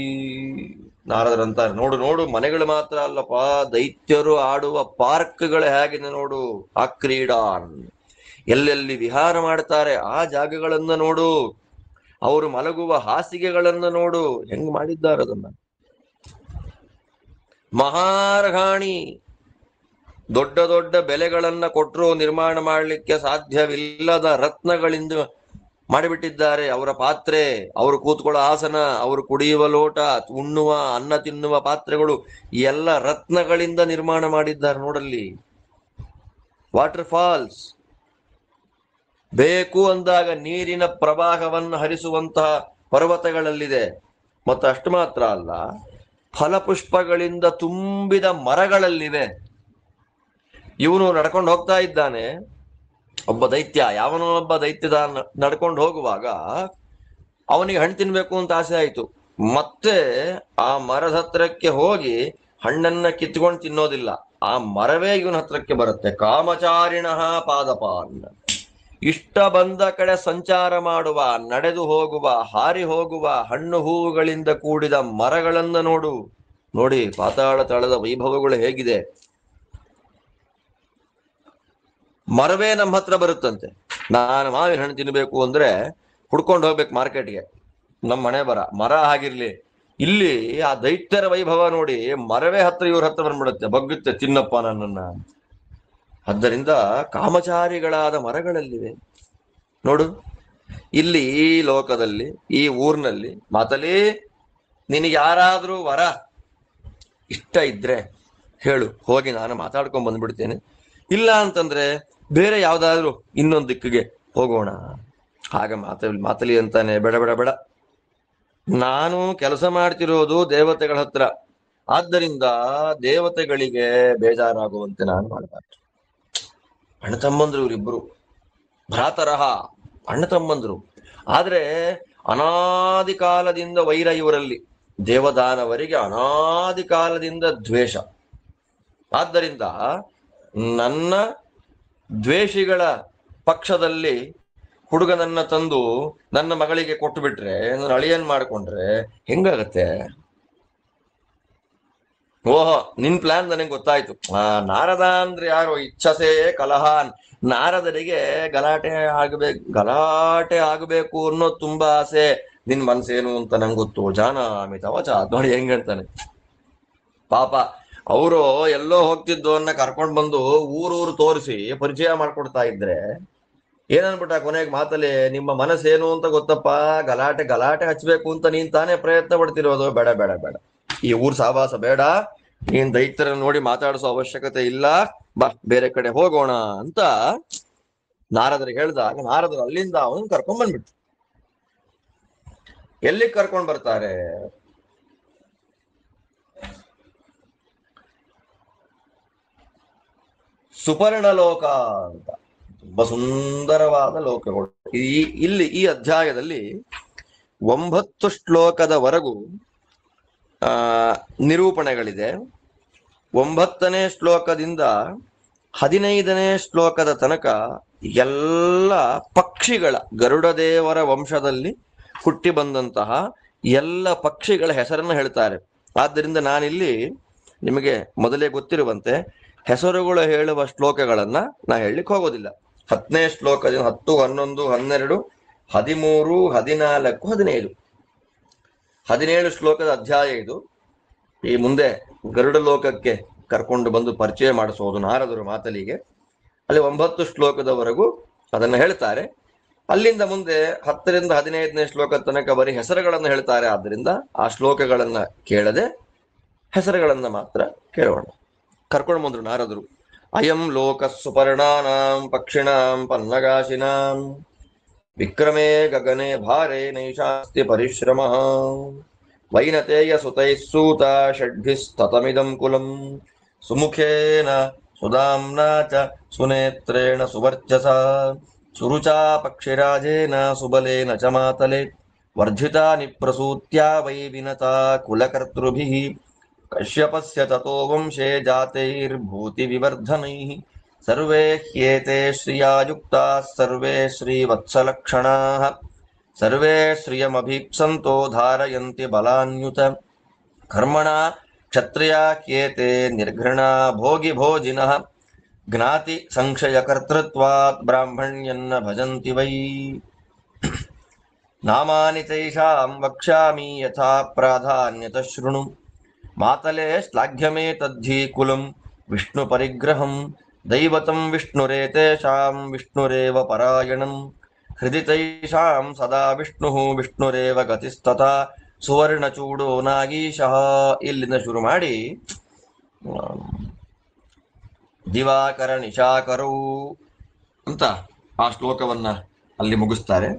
ನಾರದರಂತಾರೆ, ನೋಡು ನೋಡು, ಮನೆಗಳು ಮಾತ್ರ ಅಲ್ಲಪ್ಪ, ದೈತ್ಯರು ಆಡುವ ಪಾರ್ಕ್ಗಳು ಹೇಗಿದೆ ನೋಡು. ಆ ಕ್ರೀಡಾನ್, ಎಲ್ಲೆಲ್ಲಿ ವಿಹಾರ ಮಾಡ್ತಾರೆ ಆ ಜಾಗಗಳನ್ನ ನೋಡು. ಅವರು ಮಲಗುವ ಹಾಸಿಗೆಗಳನ್ನ ನೋಡು, ಹೆಂಗ್ ಮಾಡಿದ್ದಾರೆ ಅದನ್ನ. ಮಹಾರ್ಘಾಣಿ, ದೊಡ್ಡ ದೊಡ್ಡ ಬೆಲೆಗಳನ್ನ ಕೊಟ್ಟರು ನಿರ್ಮಾಣ ಮಾಡಲಿಕ್ಕೆ ಸಾಧ್ಯವಿಲ್ಲದ ರತ್ನಗಳಿಂದ ಮಾಡಿಬಿಟ್ಟಿದ್ದಾರೆ ಅವರ ಪಾತ್ರೆ, ಅವರು ಕೂತ್ಕೊಳ್ಳೋ ಆಸನ, ಅವರು ಕುಡಿಯುವ ಲೋಟ, ಉಣ್ಣುವ ಅನ್ನ ತಿನ್ನುವ ಪಾತ್ರೆಗಳು ಎಲ್ಲ ರತ್ನಗಳಿಂದ ನಿರ್ಮಾಣ ಮಾಡಿದ್ದಾರೆ. ನೋಡಲ್ಲಿ ವಾಟರ್ ಫಾಲ್ಸ್, ಬೇಕು ಅಂದಾಗ ನೀರಿನ ಪ್ರವಾಹವನ್ನು ಹರಿಸುವಂತಹ ಪರ್ವತಗಳಲ್ಲಿದೆ. ಮತ್ತು ಅಷ್ಟು ಮಾತ್ರ ಅಲ್ಲ, ಫಲಪುಷ್ಪಗಳಿಂದ ತುಂಬಿದ ಮರಗಳಲ್ಲಿವೆ. ಇವನು ನಡ್ಕೊಂಡು ಹೋಗ್ತಾ ಇದ್ದಾನೆ, ಒಬ್ಬ ದೈತ್ಯ, ಯಾವನೋ ಒಬ್ಬ ದೈತ್ಯದ ನಡ್ಕೊಂಡು ಹೋಗುವಾಗ ಅವನಿಗೆ ಹಣ್ಣು ತಿನ್ಬೇಕು ಅಂತ ಆಸೆ ಆಯ್ತು. ಮತ್ತೆ ಆ ಮರದ ಹತ್ರಕ್ಕೆ ಹೋಗಿ ಹಣ್ಣನ್ನ ಕಿತ್ಕೊಂಡು ತಿನ್ನೋದಿಲ್ಲ, ಆ ಮರವೇ ಇವನ ಹತ್ರಕ್ಕೆ ಬರುತ್ತೆ. ಕಾಮಚಾರಿಣ ಪಾದಪಾನ್, ಇಷ್ಟ ಬಂದ ಕಡೆ ಸಂಚಾರ ಮಾಡುವ, ನಡೆದು ಹೋಗುವ, ಹಾರಿ ಹೋಗುವ, ಹಣ್ಣು ಹೂವುಗಳಿಂದ ಕೂಡಿದ ಮರಗಳನ್ನ ನೋಡು. ನೋಡಿ ಪಾತಾಳ ತಳದ ವೈಭವಗಳು ಹೇಗಿದೆ. ಮರವೇ ನಮ್ಮ ಹತ್ರ ಬರುತ್ತಂತೆ. ನಾನು ಮಾವಿನ ಹಣ್ಣು ತಿನ್ನಬೇಕು ಅಂದ್ರೆ ಹುಡ್ಕೊಂಡು ಹೋಗ್ಬೇಕು ಮಾರ್ಕೆಟ್ಗೆ. ನಮ್ಮ ಮನೆ ಮರ ಆಗಿರ್ಲಿ. ಇಲ್ಲಿ ಆ ದೈತ್ಯರ ವೈಭವ ನೋಡಿ, ಮರವೇ ಇವ್ರ ಹತ್ರ ಬಂದ್ಬಿಡುತ್ತೆ, ಬಗ್ಗುತ್ತೆ, ತಿನ್ನಪ್ಪ ನನ್ನನ್ನ. ಆದ್ದರಿಂದ ಕಾಮಚಾರಿಗಳಾದ ಮರಗಳಲ್ಲಿವೆ. ನೋಡು, ಇಲ್ಲಿ ಈ ಲೋಕದಲ್ಲಿ, ಈ ಊರಿನಲ್ಲಿ ಮಾತಲಿ ನಿನಗೆ ಯಾರಾದ್ರೂ ವರ ಇಷ್ಟ ಇದ್ರೆ ಹೇಳು, ಹೋಗಿ ನಾನು ಮಾತಾಡ್ಕೊಂಡ್ ಬಂದ್ಬಿಡ್ತೇನೆ. ಇಲ್ಲ ಅಂತಂದ್ರೆ ಬೇರೆ ಯಾವ್ದಾದ್ರು ಇನ್ನೊಂದು ದಿಕ್ಕಿಗೆ ಹೋಗೋಣ. ಆಗ ಮಾತಲಿ ಅಂತಾನೆ, ಬೇಡ ಬೇಡ ಬೇಡ, ನಾನು ಕೆಲಸ ಮಾಡ್ತಿರೋದು ದೇವತೆಗಳ ಹತ್ರ, ಆದ್ದರಿಂದ ದೇವತೆಗಳಿಗೆ ಬೇಜಾರಾಗುವಂತೆ ನಾನು ಮಾಡಬಾರ್ದು. ಅಣ್ಣ ತಮ್ಮಂದ್ರು ಇವರಿಬ್ಬರು, ಭ್ರಾತರಹ, ಅಣ್ಣ ತಮ್ಮಂದ್ರು. ಆದ್ರೆ ಅನಾದಿ ಕಾಲದಿಂದ ವೈರ ಇವರಲ್ಲಿ, ದೇವದಾನವರಿಗೆ ಅನಾದಿ ಕಾಲದಿಂದ ದ್ವೇಷ. ಆದ್ದರಿಂದ ನನ್ನ ದ್ವೇಷಿಗಳ ಪಕ್ಷದಲ್ಲಿ ಹುಡುಗನನ್ನ ತಂದು ನನ್ನ ಮಗಳಿಗೆ ಕೊಟ್ಟು ಬಿಟ್ರೆ, ನನ್ನ ಅಳಿಯನ್ ಮಾಡ್ಕೊಂಡ್ರೆ ಹೆಂಗಾಗತ್ತೆ? ಓಹೋ, ನಿನ್ ಪ್ಲಾನ್ ನನಗೆ ಗೊತ್ತಾಯ್ತು. ನಾರದ ಅಂದ್ರೆ ಯಾರು? ಇಚ್ಛಸೆ ಕಲಹಾನ್. ನಾರದರಿಗೆ ಗಲಾಟೆ ಆಗಬೇಕು ಅನ್ನೋ ತುಂಬಾ ಆಸೆ. ನಿನ್ ಮನ್ಸೇನು ಅಂತ ನಂಗೆ ಗೊತ್ತು. ಜಾನಾಮಿ ತವಚ, ನೋಡಿ ಹೆಂಗ್ ಹೇಳ್ತಾನೆ. ಪಾಪ ಅವರು ಎಲ್ಲೋ ಹೋಗ್ತಿದ್ದವನ್ನ ಕರ್ಕೊಂಡ್ ಬಂದು ಊರೂರು ತೋರಿಸಿ ಪರಿಚಯ ಮಾಡ್ಕೊಡ್ತಾ ಇದ್ರೆ ಏನನ್ಬಿಟ್ಟ ಕೊನೆಗೆ ಮಾತಲ್ಲಿ, ನಿಮ್ಮ ಮನಸ್ಸೇನು ಅಂತ ಗೊತ್ತಪ್ಪ, ಗಲಾಟೆ ಹಚ್ಬೇಕು ಅಂತ ನೀನ್ ತಾನೇ ಪ್ರಯತ್ನ ಪಡ್ತಿರೋದು. ಬೇಡ ಬೇಡ ಬೇಡ, ಈ ಊರ್ ಸಾವಾಸ ಬೇಡ, ನೀನ್ ದೈತ್ಯರ ನೋಡಿ ಮಾತಾಡಿಸೋ ಅವಶ್ಯಕತೆ ಇಲ್ಲ, ಬಾ ಬೇರೆ ಕಡೆ ಹೋಗೋಣ ಅಂತ ನಾರದರಿಗೆ ಹೇಳ್ದಾಗ, ನಾರದರು ಅಲ್ಲಿಂದ ಅವನು ಕರ್ಕೊಂಡ್ ಬಂದ್ಬಿಟ್ಟು ಎಲ್ಲಿ ಕರ್ಕೊಂಡ್ ಬರ್ತಾರೆ? ಸುಪರ್ಣ ಲೋಕ ಅಂತ, ತುಂಬಾ ಸುಂದರವಾದ ಲೋಕಗಳು. ಈ ಅಧ್ಯಾಯದಲ್ಲಿ 9 ಶ್ಲೋಕದವರೆಗೂ ನಿರೂಪಣೆಗಳಿದೆ. 9ನೇ ಶ್ಲೋಕದಿಂದ 15ನೇ ಶ್ಲೋಕದ ತನಕ ಎಲ್ಲ ಪಕ್ಷಿಗಳ, ಗರುಡ ದೇವರ ವಂಶದಲ್ಲಿ ಹುಟ್ಟಿ ಬಂದಂತಹ ಎಲ್ಲ ಪಕ್ಷಿಗಳ ಹೆಸರನ್ನು ಹೇಳ್ತಾರೆ. ಆದ್ದರಿಂದ ನಾನಿಲ್ಲಿ ನಿಮಗೆ ಮೊದಲೇ ಗೊತ್ತಿರುವಂತೆ ಹೆಸರುಗಳು ಹೇಳುವ ಶ್ಲೋಕಗಳನ್ನ ನಾ ಹೇಳಲಿಕ್ಕೆ ಹೋಗೋದಿಲ್ಲ. 10ನೇ ಶ್ಲೋಕದಿಂದ 10, 11, 12, 13, 14, 15, 17 ಶ್ಲೋಕದ ಅಧ್ಯಾಯ ಇದು. ಈ ಮುಂದೆ ಗರುಡ ಲೋಕಕ್ಕೆ ಕರ್ಕೊಂಡು ಬಂದು ಪರಿಚಯ ಮಾಡಿಸೋದು ನಾರದರು ಮಾತಲಿಗೆ. ಅಲ್ಲಿ 9 ಶ್ಲೋಕದವರೆಗೂ ಅದನ್ನ ಹೇಳ್ತಾರೆ. ಅಲ್ಲಿಂದ ಮುಂದೆ 10ರಿಂದ 15ನೇ ಶ್ಲೋಕದ ತನಕ ಬರೀ ಹೆಸರುಗಳನ್ನು ಹೇಳ್ತಾರೆ. ಆದ್ದರಿಂದ ಆ ಶ್ಲೋಕಗಳನ್ನ ಕೇಳದೆ ಹೆಸರುಗಳನ್ನ ಮಾತ್ರ ಕೇಳೋಣ. ಕರ್ಕೊಂಡು ಬಂದ್ರು ನಾರದರು. ಅಯಂ ಲೋಕ ಸುಪರ್ಣಾನಾಂ ಪಕ್ಷಿಣಾಂ ಪನ್ನಗಾಶಿನಾಂ ವಿಕ್ರಮೇ ಗಗನೆ ಭಾರೆ ನೈಷಾಸ್ತಿ ಪರಿಶ್ರಮ ವೈನತೇಯ ಸುತೈಸ್ಸೂತ ಷಡ್ಭಿಸ್ತತಮಿದಂ ಕುಲಂ ಸುಮುಖೇನ ಸುಧಾಮ್ನಾ ಚ ಸುನೇತ್ರೇಣ ಸುವರ್ಚಸ ಸುರುಚಾ ಪಕ್ಷಿರಾಜೇನ ಸುಬಲೇನ ಚ ಮಾತಲೆ ವರ್ಧಿತಾ ನಿಪ್ರಸೂತ್ಯಾ ವೈ ವಿನತಾ ಕುಲಕರ್ತೃಭಿಃ ಕಶ್ಯಪಸ್ಯ ತತೋ ವಂಶೇ ಜಾತೈರ್ಭೂತಿ ವಿವರ್ಧನೈಃ ಸರ್ವೇ ಹ್ಯೇತೆ ಶ್ರಿಯಾಯುಕ್ತಾಃ ಸರ್ವೇ ಶ್ರೀವತ್ಸಲಕ್ಷಣಾಃ ಸರ್ವೇ ಶ್ರಿಯಮಭೀಪ್ಸಂತೋ ಧಾರಯಂತಿ ಬಲಾನ್ಯುತ ಕರ್ಮಣಾ ಕ್ಷತ್ರಿಯಾ ಹ್ಯೇತೆ ನಿರ್ಘೃಣಾ ಭೋಗಿ ಭೋಜಿನಃ ಜ್ಞಾತಿ ಸಂಕ್ಷಯ ಕರ್ತೃತ್ವಾತ್ ಬ್ರಾಹ್ಮಣ್ಯನ್ನ ಭಜಂತಿ ವೈ ನಾಮಾನಿ ತೈಷಾಂ ವಕ್ಷ್ಯಾಮಿ ಯಥಾ ಪ್ರಾಧಾನ್ಯತಃ ಶೃಣು ಮಾತಲೆ ಶ್ಲಾಘ್ಯಮೇ ತದ್ಧಿ ಕುಲಂ ವಿಷ್ಣು ಪರಿಗ್ರಹಂ ದೈವತಂ ವಿಷ್ಣುರೇತೇಷಾಂ ವಿಷ್ಣುರೇವ ಪರಾಯಣಂ ಹೃದಿ ತೈಷಾಂ ಸದಾ ವಿಷ್ಣು ವಿಷ್ಣುರೇವ ಗತಿಸ್ತಥಾ ಸುವರ್ಣಚೂಡೋ ನಾಗೀಶಃ. ಇಲ್ಲಿಂದ ಶುರು ಮಾಡಿ ದಿವಾಕರ ನಿಶಾಕರೌ ಅಂತ ಆ ಶ್ಲೋಕವನ್ನ ಅಲ್ಲಿ ಮುಗಿಸ್ತಾರೆ.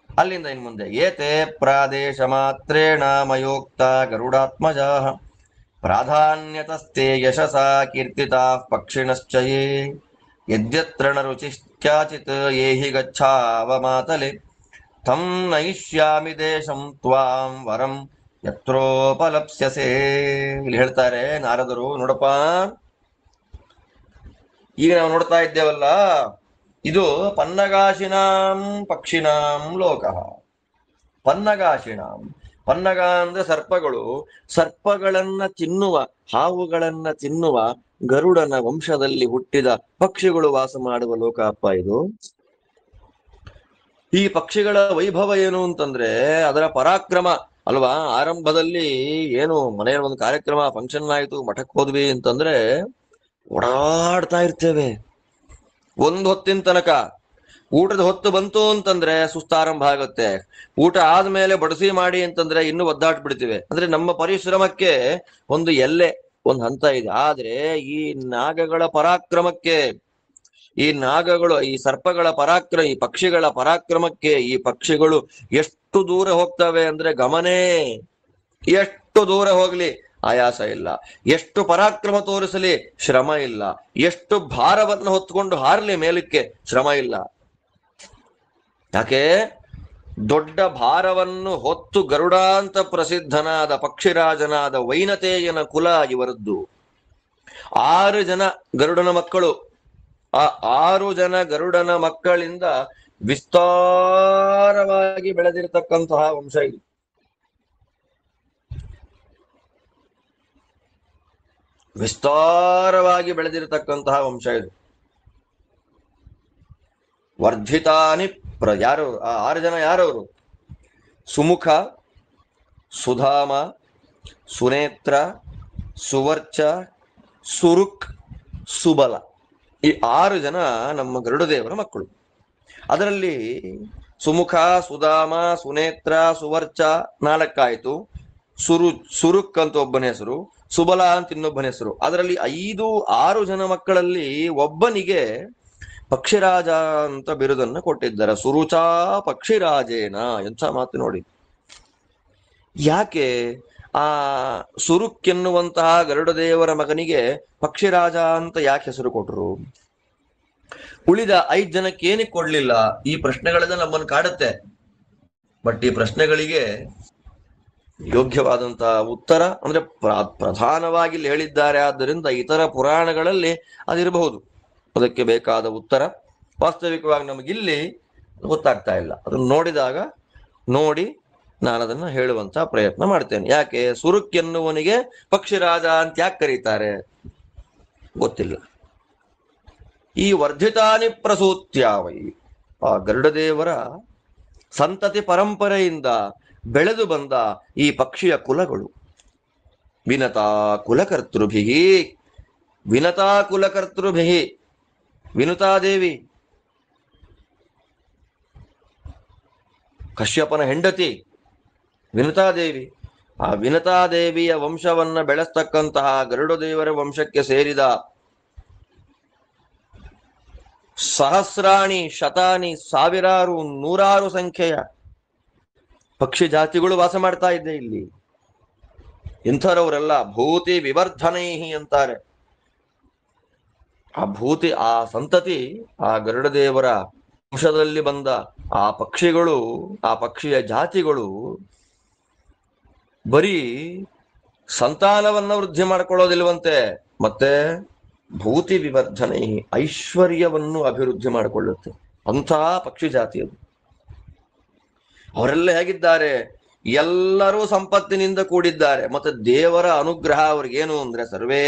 ಅಲ್ಲಿಂದ ಇನ್ ಮುಂದೆ ಏತೆ ಪ್ರಾದೇಶ ಮಾತ್ರೇಣ ಮಯೋಕ್ತ ಗರುಡಾತ್ಮಜಾ ಪ್ರಾಧಾನ್ಯತಸ್ತೆ ಯಶಸಾ ಕೀರ್ತಿತಾ ಪಕ್ಷಿಣಶ್ಚ ಯೇ ಯದ್ಯತ್ರ ನ ರುಚಿಶ್ಚಾಚಿತ್ ಯೇಹಿ ಗಚ್ಛಾವ ಮಾತಲೆ ತಂ ನಯಿಷ್ಯಾಮಿ ದೇಶಂ ತ್ವಾಂ ವರಂ ಯತ್ರೋಪಲಪ್ಸ್ಯಸೆ. ಇಲ್ಲಿ ಹೇಳ್ತಾರೆ ನಾರದರು, ನೋಡಪ್ಪ, ಈಗ ನಾವು ನೋಡ್ತಾ ಇದ್ದೇವಲ್ಲ, ಇದು ಪನ್ನಗಾಶಿನಾಂ ಪಕ್ಷಿನಾಂ ಲೋಕ. ಪನ್ನಗಾಶಿನಾಂ, ಪನ್ನಗ ಅಂದ್ರೆ ಸರ್ಪಗಳು, ಸರ್ಪಗಳನ್ನ ತಿನ್ನುವ, ಹಾವುಗಳನ್ನ ತಿನ್ನುವ ಗರುಡನ ವಂಶದಲ್ಲಿ ಹುಟ್ಟಿದ ಪಕ್ಷಿಗಳು ವಾಸ ಮಾಡುವ ಲೋಕ ಅಪ್ಪ ಇದು. ಈ ಪಕ್ಷಿಗಳ ವೈಭವ ಏನು ಅಂತಂದ್ರೆ ಅದರ ಪರಾಕ್ರಮ ಅಲ್ವಾ. ಆರಂಭದಲ್ಲಿ ಏನು ಮನೆಯಲ್ಲಿ ಒಂದು ಕಾರ್ಯಕ್ರಮ ಫಂಕ್ಷನ್ ಆಯ್ತು, ಮಠಕ್ಕೆ ಹೋದ್ವಿ ಅಂತಂದ್ರೆ ಓಡಾಡ್ತಾ ಇರ್ತೇವೆ ಒಂದು ಹೊತ್ತಿನ ತನಕ. ಊಟದ ಹೊತ್ತು ಬಂತು ಅಂತಂದ್ರೆ ಸುಸ್ತಾರಂಭ ಆಗುತ್ತೆ. ಊಟ ಆದ್ಮೇಲೆ ಬಡಿಸಿ ಮಾಡಿ ಅಂತಂದ್ರೆ ಇನ್ನೂ ಒದ್ದಾಟ್ ಬಿಡ್ತೀವಿ. ಅಂದ್ರೆ ನಮ್ಮ ಪರಿಶ್ರಮಕ್ಕೆ ಒಂದು ಎಲ್ಲೆ, ಒಂದು ಹಂತ ಇದೆ. ಆದ್ರೆ ಈ ನಾಗಗಳ ಪರಾಕ್ರಮಕ್ಕೆ, ಈ ನಾಗಗಳು, ಈ ಸರ್ಪಗಳ ಪರಾಕ್ರಮ, ಈ ಪಕ್ಷಿಗಳ ಪರಾಕ್ರಮಕ್ಕೆ ಈ ಪಕ್ಷಿಗಳು ಎಷ್ಟು ದೂರ ಹೋಗ್ತವೆ ಅಂದ್ರೆ ಗಮನೇ. ಎಷ್ಟು ದೂರ ಹೋಗ್ಲಿ ಆಯಾಸ ಇಲ್ಲ, ಎಷ್ಟು ಪರಾಕ್ರಮ ತೋರಿಸಲಿ ಶ್ರಮ ಇಲ್ಲ, ಎಷ್ಟು ಭಾರವನ್ನು ಹೊತ್ಕೊಂಡು ಹಾರಲಿ ಮೇಲಕ್ಕೆ ಶ್ರಮ ಇಲ್ಲ. ಯಾಕೆ? ದೊಡ್ಡ ಭಾರವನ್ನು ಹೊತ್ತು ಗರುಡ ಅಂತ ಪ್ರಸಿದ್ಧನಾದ ಪಕ್ಷಿರಾಜನಾದ ವೈನತೇಯನ ಕುಲ ಇವರದ್ದು. 6 ಜನ ಗರುಡನ ಮಕ್ಕಳು. ಆ 6 ಜನ ಗರುಡನ ಮಕ್ಕಳಿಂದ ವಿಸ್ತಾರವಾಗಿ ಬೆಳೆದಿರತಕ್ಕಂತಹ ವಂಶ ಇದು. ವಿಸ್ತಾರವಾಗಿ ಬೆಳೆದಿರತಕ್ಕಂತಹ ವಂಶ ಇದು. ವರ್ಧಿತಾನಿ ಯಾರು ಆ 6 ಜನ? ಯಾರವರು? ಸುಮುಖ, ಸುಧಾಮ, ಸುನೇತ್ರ, ಸುವರ್ಚ, ಸುರುಕ್, ಸುಬಲ. ಈ 6 ಜನ ನಮ್ಮ ಗರುಡದೇವರ ಮಕ್ಕಳು. ಅದರಲ್ಲಿ ಸುಮುಖ, ಸುಧಾಮ, ಸುನೇತ್ರ, ಸುವರ್ಚ 4 ಆಯ್ತು. ಸುರುಕ್ ಅಂತ ಒಬ್ಬನ ಹೆಸರು, ಸುಬಲ ಅಂತ ಇನ್ನೊಬ್ಬನ ಹೆಸರು. ಅದರಲ್ಲಿ 5-6 ಜನ ಮಕ್ಕಳಲ್ಲಿ ಒಬ್ಬನಿಗೆ ಪಕ್ಷಿರಾಜ ಅಂತ ಬಿರುದನ್ನು ಕೊಟ್ಟಿದ್ದಾರೆ. ಸುರುಚಾ ಪಕ್ಷಿರಾಜೇನ. ಎಂಥ ಮಾತು ನೋಡಿ. ಯಾಕೆ ಆ ಸುರುಕ್ ಎನ್ನುವಂತಹ ಗರುಡದೇವರ ಮಗನಿಗೆ ಪಕ್ಷಿರಾಜ ಅಂತ ಯಾಕೆ ಹೆಸರು ಕೊಟ್ರು? ಉಳಿದ 5 ಜನಕ್ಕೆ ಏನಕ್ಕೆ ಕೊಡ್ಲಿಲ್ಲ? ಈ ಪ್ರಶ್ನೆಗಳೆಲ್ಲ ನಮ್ಮನ್ನು ಕಾಡುತ್ತೆ. ಬಟ್ ಈ ಪ್ರಶ್ನೆಗಳಿಗೆ ಯೋಗ್ಯವಾದಂತಹ ಉತ್ತರ ಅಂದ್ರೆ ಪ್ರಧಾನವಾಗಿ ಹೇಳಿದ್ದಾರೆ. ಆದ್ದರಿಂದ ಇತರ ಪುರಾಣಗಳಲ್ಲಿ ಅದಿರಬಹುದು ಅದಕ್ಕೆ ಬೇಕಾದ ಉತ್ತರ. ವಾಸ್ತವಿಕವಾಗಿ ನಮಗಿಲ್ಲಿ ಗೊತ್ತಾಗ್ತಾ ಇಲ್ಲ. ಅದನ್ನು ನೋಡಿದಾಗ ನೋಡಿ ನಾನು ಅದನ್ನ ಹೇಳುವಂತ ಪ್ರಯತ್ನ ಮಾಡ್ತೇನೆ. ಯಾಕೆ ಸುರುಕ್ ಎನ್ನುವನಿಗೆ ಪಕ್ಷಿರಾಜ ಅಂತ ಯಾಕೆ ಕರೀತಾರೆ ಗೊತ್ತಿಲ್ಲ. ಈ ವರ್ಧಿತಾನಿ ಪ್ರಸೂತ್ಯಾವೈ, ಆ ಗರುಡದೇವರ ಸಂತತಿ ಪರಂಪರೆಯಿಂದ ಬೆಳೆದು ಬಂದ ಈ ಪಕ್ಷಿಯ ಕುಲಗಳು. ವಿನತಾ ಕುಲಕರ್ತೃಭಿ, ವಿನತಾ ಕುಲಕರ್ತೃಭಿ, ವಿನುತಾದೇವಿ ಕಶ್ಯಪನ ಹೆಂಡತಿ ವಿನುತಾದೇವಿ. ಆ ವಿನುತಾದೇವಿಯ ವಂಶವನ್ನ ಬೆಳೆಸ್ತಕ್ಕಂತಹ ಗರುಡದೇವರ ವಂಶಕ್ಕೆ ಸೇರಿದ ಸಹಸ್ರಾಣಿ ಶತಾನಿ ಸಾವಿರಾರು ನೂರಾರು ಸಂಖ್ಯೆಯ ಪಕ್ಷಿ ಜಾತಿಗಳು ವಾಸ ಮಾಡ್ತಾ ಇದ್ದೆ ಇಲ್ಲಿ. ಇಂಥರವರೆಲ್ಲ ಭೂತಿ ವಿವರ್ಧನೈಹಿ ಅಂತಾರೆ. ಆ ಭೂತಿ, ಆ ಸಂತತಿ, ಆ ಗರುಡದೇವರ ವಂಶದಲ್ಲಿ ಬಂದ ಆ ಪಕ್ಷಿಗಳು, ಆ ಪಕ್ಷಿಯ ಜಾತಿಗಳು ಬರೀ ಸಂತಾನವನ್ನ ವೃದ್ಧಿ ಮಾಡ್ಕೊಳ್ಳೋದಿಲ್ವಂತೆ, ಮತ್ತೆ ಭೂತಿ ವಿವರ್ಧನೆ, ಐಶ್ವರ್ಯವನ್ನು ಅಭಿವೃದ್ಧಿ ಮಾಡಿಕೊಳ್ಳುತ್ತೆ. ಅಂಥ ಪಕ್ಷಿ ಜಾತಿ ಅದು. ಅವರೆಲ್ಲ ಹೇಗಿದ್ದಾರೆ? ಎಲ್ಲರೂ ಸಂಪತ್ತಿನಿಂದ ಕೂಡಿದ್ದಾರೆ. ಮತ್ತೆ ದೇವರ ಅನುಗ್ರಹ ಅವ್ರಿಗೇನು ಅಂದ್ರೆ ಸರ್ವೇ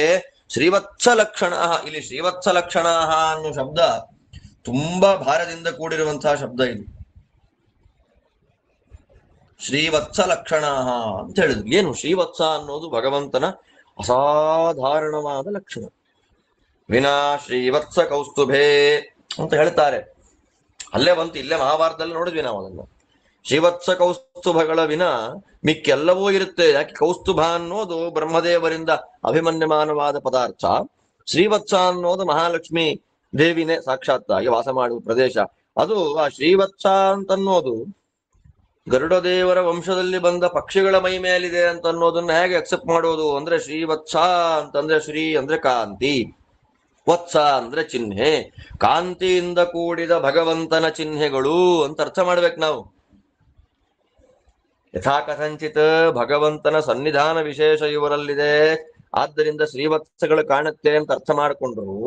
ಶ್ರೀವತ್ಸ ಲಕ್ಷಣ. ಇಲ್ಲಿ ಶ್ರೀವತ್ಸ ಲಕ್ಷಣ ಅನ್ನೋ ಶಬ್ದ ತುಂಬಾ ಭಾರದಿಂದ ಕೂಡಿರುವಂತಹ ಶಬ್ದ ಇದು. ಶ್ರೀವತ್ಸ ಲಕ್ಷಣ ಅಂತ ಹೇಳಿದ್ರು. ಏನು ಶ್ರೀವತ್ಸ ಅನ್ನೋದು ಭಗವಂತನ ಅಸಾಧಾರಣವಾದ ಲಕ್ಷಣ. ವಿನಾ ಶ್ರೀವತ್ಸ ಕೌಸ್ತುಭೇ ಅಂತ ಹೇಳ್ತಾರೆ. ಅಲ್ಲೇ ಬಂತು, ಇಲ್ಲೇ ಮಹಾಭಾರತದಲ್ಲಿ ನೋಡಿದ್ವಿ ನಾವು ಅದನ್ನ. ಶ್ರೀವತ್ಸ ಕೌಸ್ತುಭಗಳ ವಿನ ಮಿಕ್ಕೆಲ್ಲವೂ ಇರುತ್ತೆ. ಯಾಕೆ ಕೌಸ್ತುಭ ಅನ್ನೋದು ಬ್ರಹ್ಮದೇವರಿಂದ ಅಭಿಮನ್ಯಮಾನವಾದ ಪದಾರ್ಥ. ಶ್ರೀವತ್ಸ ಅನ್ನೋದು ಮಹಾಲಕ್ಷ್ಮಿ ದೇವಿನೇ ಸಾಕ್ಷಾತ್ತಾಗಿ ವಾಸ ಮಾಡುವ ಪ್ರದೇಶ. ಅದು ಆ ಶ್ರೀವತ್ಸ ಅಂತನ್ನೋದು ಗರುಡ ದೇವರ ವಂಶದಲ್ಲಿ ಬಂದ ಪಕ್ಷಿಗಳ ಮೈ ಮೇಲಿದೆ ಅಂತ ಅನ್ನೋದನ್ನ ಹೇಗೆ ಅಕ್ಸೆಪ್ಟ್ ಮಾಡೋದು ಅಂದ್ರೆ, ಶ್ರೀವತ್ಸ ಅಂತಂದ್ರೆ ಶ್ರೀ ಅಂದ್ರೆ ಕಾಂತಿ, ವತ್ಸ ಅಂದ್ರೆ ಚಿಹ್ನೆ, ಕಾಂತಿಯಿಂದ ಕೂಡಿದ ಭಗವಂತನ ಚಿಹ್ನೆಗಳು ಅಂತ ಅರ್ಥ ಮಾಡ್ಬೇಕು ನಾವು. ಯಥಾಕಥಂಚಿತ್ ಭಗವಂತನ ಸನ್ನಿಧಾನ ವಿಶೇಷ ಇವರಲ್ಲಿದೆ, ಆದ್ದರಿಂದ ಶ್ರೀವತ್ಸಗಳು ಕಾಣುತ್ತೆ ಅಂತ ಅರ್ಥ ಮಾಡಿಕೊಂಡ್ರು.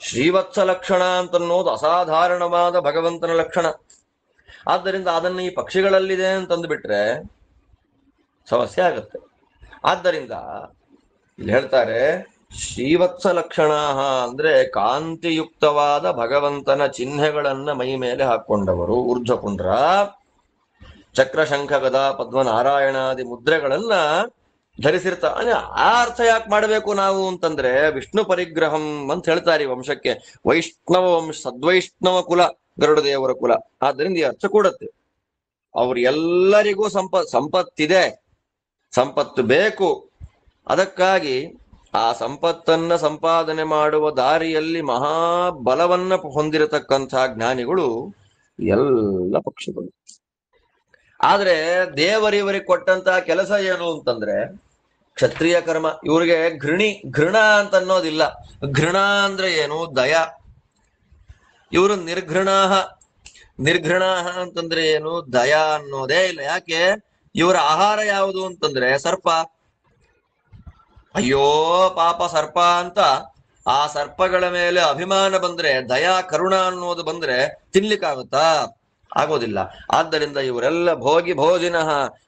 ಶ್ರೀವತ್ಸ ಲಕ್ಷಣ ಅಂತನ್ನೋದು ಅಸಾಧಾರಣವಾದ ಭಗವಂತನ ಲಕ್ಷಣ. ಆದ್ದರಿಂದ ಅದನ್ನು ಈ ಪಕ್ಷಿಗಳಲ್ಲಿದೆ ಅಂತಂದು ಬಿಟ್ರೆ ಸಮಸ್ಯೆ ಆಗುತ್ತೆ. ಆದ್ದರಿಂದ ಇಲ್ಲಿ ಹೇಳ್ತಾರೆ ಶ್ರೀವತ್ಸ ಲಕ್ಷಣ ಅಂದ್ರೆ ಕಾಂತಿಯುಕ್ತವಾದ ಭಗವಂತನ ಚಿಹ್ನೆಗಳನ್ನ ಮೈ ಮೇಲೆ ಹಾಕೊಂಡವರು. ಊರ್ಧ್ವಪುಂಡ್ರ, ಚಕ್ರ, ಶಂಖ, ಗದಾ, ಪದ್ಮ, ನಾರಾಯಣಾದಿ ಮುದ್ರೆಗಳನ್ನ ಧರಿಸಿರ್ತಾನೆ. ಆ ಅರ್ಥ ಯಾಕೆ ಮಾಡಬೇಕು ನಾವು ಅಂತಂದ್ರೆ, ವಿಷ್ಣು ಪರಿಗ್ರಹಂ ಅಂತ ಹೇಳ್ತಾರೆ ಈ ವಂಶಕ್ಕೆ. ವೈಷ್ಣವ ವಂಶ, ಸದ್ವೈಷ್ಣವ ಕುಲ ಗರುಡ ದೇವರ ಕುಲ. ಆದ್ದರಿಂದ ಈ ಅರ್ಥ ಕೂಡತ್ತೆ. ಅವ್ರು ಎಲ್ಲರಿಗೂ ಸಂಪತ್ತಿದೆ, ಸಂಪತ್ತು ಬೇಕು. ಅದಕ್ಕಾಗಿ ಆ ಸಂಪತ್ತನ್ನ ಸಂಪಾದನೆ ಮಾಡುವ ದಾರಿಯಲ್ಲಿ ಮಹಾಬಲವನ್ನ ಹೊಂದಿರತಕ್ಕಂಥ ಜ್ಞಾನಿಗಳು ಎಲ್ಲ ಪಕ್ಷಗಳು. ಆದ್ರೆ ದೇವರಿವರಿಗೆ ಕೊಟ್ಟಂತಹ ಕೆಲಸ ಏನು ಅಂತಂದ್ರೆ ಕ್ಷತ್ರಿಯ ಕರ್ಮ. ಇವ್ರಿಗೆ ಘೃಣ ಅಂತ ಅನ್ನೋದಿಲ್ಲ. ಘೃಣ ಅಂದ್ರೆ ಏನು? ದಯ. ಇವರು ನಿರ್ಘೃಣಾಹ ಅಂತಂದ್ರೆ ಏನು? ದಯ ಅನ್ನೋದೇ ಇಲ್ಲ. ಯಾಕೆ? ಇವರ ಆಹಾರ ಯಾವುದು ಅಂತಂದ್ರೆ ಸರ್ಪ. ಅಯ್ಯೋ ಪಾಪ ಸರ್ಪ ಅಂತ ಆ ಸರ್ಪಗಳ ಮೇಲೆ ಅಭಿಮಾನ ಬಂದ್ರೆ, ದಯಾ ಕರುಣ ಅನ್ನೋದು ಬಂದ್ರೆ ತಿನ್ಲಿಕ್ಕಾಗುತ್ತಾ? ಆಗೋದಿಲ್ಲ. ಆದ್ದರಿಂದ ಇವರೆಲ್ಲ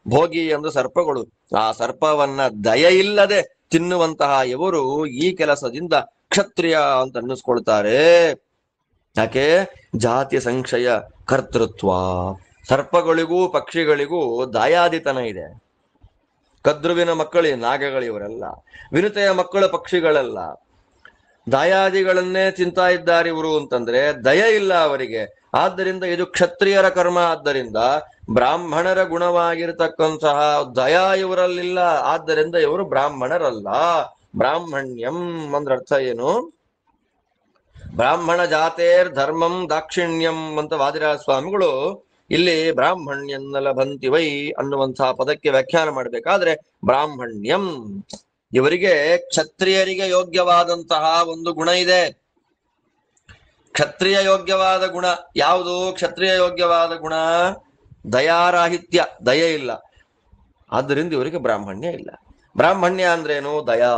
ಭೋಗಿ ಎಂದು ಸರ್ಪಗಳು. ಆ ಸರ್ಪವನ್ನ ದಯ ಇಲ್ಲದೆ ತಿನ್ನುವಂತಹ ಇವರು ಈ ಕೆಲಸದಿಂದ ಕ್ಷತ್ರಿಯ ಅಂತ ಅನ್ನಿಸ್ಕೊಳ್ತಾರೆ. ಯಾಕೆ? ಜಾತಿ ಸಂಶಯ ಕರ್ತೃತ್ವ. ಸರ್ಪಗಳಿಗೂ ಪಕ್ಷಿಗಳಿಗೂ ದಾಯಾದಿತನ ಇದೆ. ಕದ್ರುವಿನ ಮಕ್ಕಳು ನಾಗಗಳಿವರೆಲ್ಲ, ವಿನುತೆಯ ಮಕ್ಕಳು ಪಕ್ಷಿಗಳೆಲ್ಲ. ದಾಯಾದಿಗಳನ್ನೇ ತಿಂತಾ ಇದ್ದಾರೆ ಇವರು ಅಂತಂದ್ರೆ ದಯ ಇಲ್ಲ ಅವರಿಗೆ. ಆದ್ದರಿಂದ ಇದು ಕ್ಷತ್ರಿಯರ ಕರ್ಮ. ಆದ್ದರಿಂದ ಬ್ರಾಹ್ಮಣರ ಗುಣವಾಗಿರತಕ್ಕಂತಹ ದಯ ಇವರಲ್ಲಿಲ್ಲ. ಆದ್ದರಿಂದ ಇವರು ಬ್ರಾಹ್ಮಣರಲ್ಲ. ಬ್ರಾಹ್ಮಣ್ಯಂ ಅಂದ್ರೆ ಅರ್ಥ ಏನು? ಬ್ರಾಹ್ಮಣ ಜಾತೇರ್ ಧರ್ಮಂ ದಾಕ್ಷಿಣ್ಯಂ ಅಂತ ವಾದಿರಾಜ ಸ್ವಾಮಿಗಳು ಇಲ್ಲಿ ಬ್ರಾಹ್ಮಣ್ಯನ್ನ ಲಭಂತಿ ವೈ ಅನ್ನುವಂತಹ ಪದಕ್ಕೆ ವ್ಯಾಖ್ಯಾನ ಮಾಡಬೇಕಾದ್ರೆ, ಬ್ರಾಹ್ಮಣ್ಯಂ ಇವರಿಗೆ ಕ್ಷತ್ರಿಯರಿಗೆ ಯೋಗ್ಯವಾದಂತಹ ಒಂದು ಗುಣ ಇದೆ. ಕ್ಷತ್ರಿಯ ಯೋಗ್ಯವಾದ ಗುಣ ಯಾವುದು? ಕ್ಷತ್ರಿಯ ಯೋಗ್ಯವಾದ ಗುಣ ದಯಾರಾಹಿತ್ಯ, ದಯ ಇಲ್ಲ. ಆದ್ದರಿಂದ ಇವರಿಗೆ ಬ್ರಾಹ್ಮಣ್ಯ ಇಲ್ಲ. ಬ್ರಾಹ್ಮಣ್ಯ ಅಂದ್ರೇನು? ದಯಾ,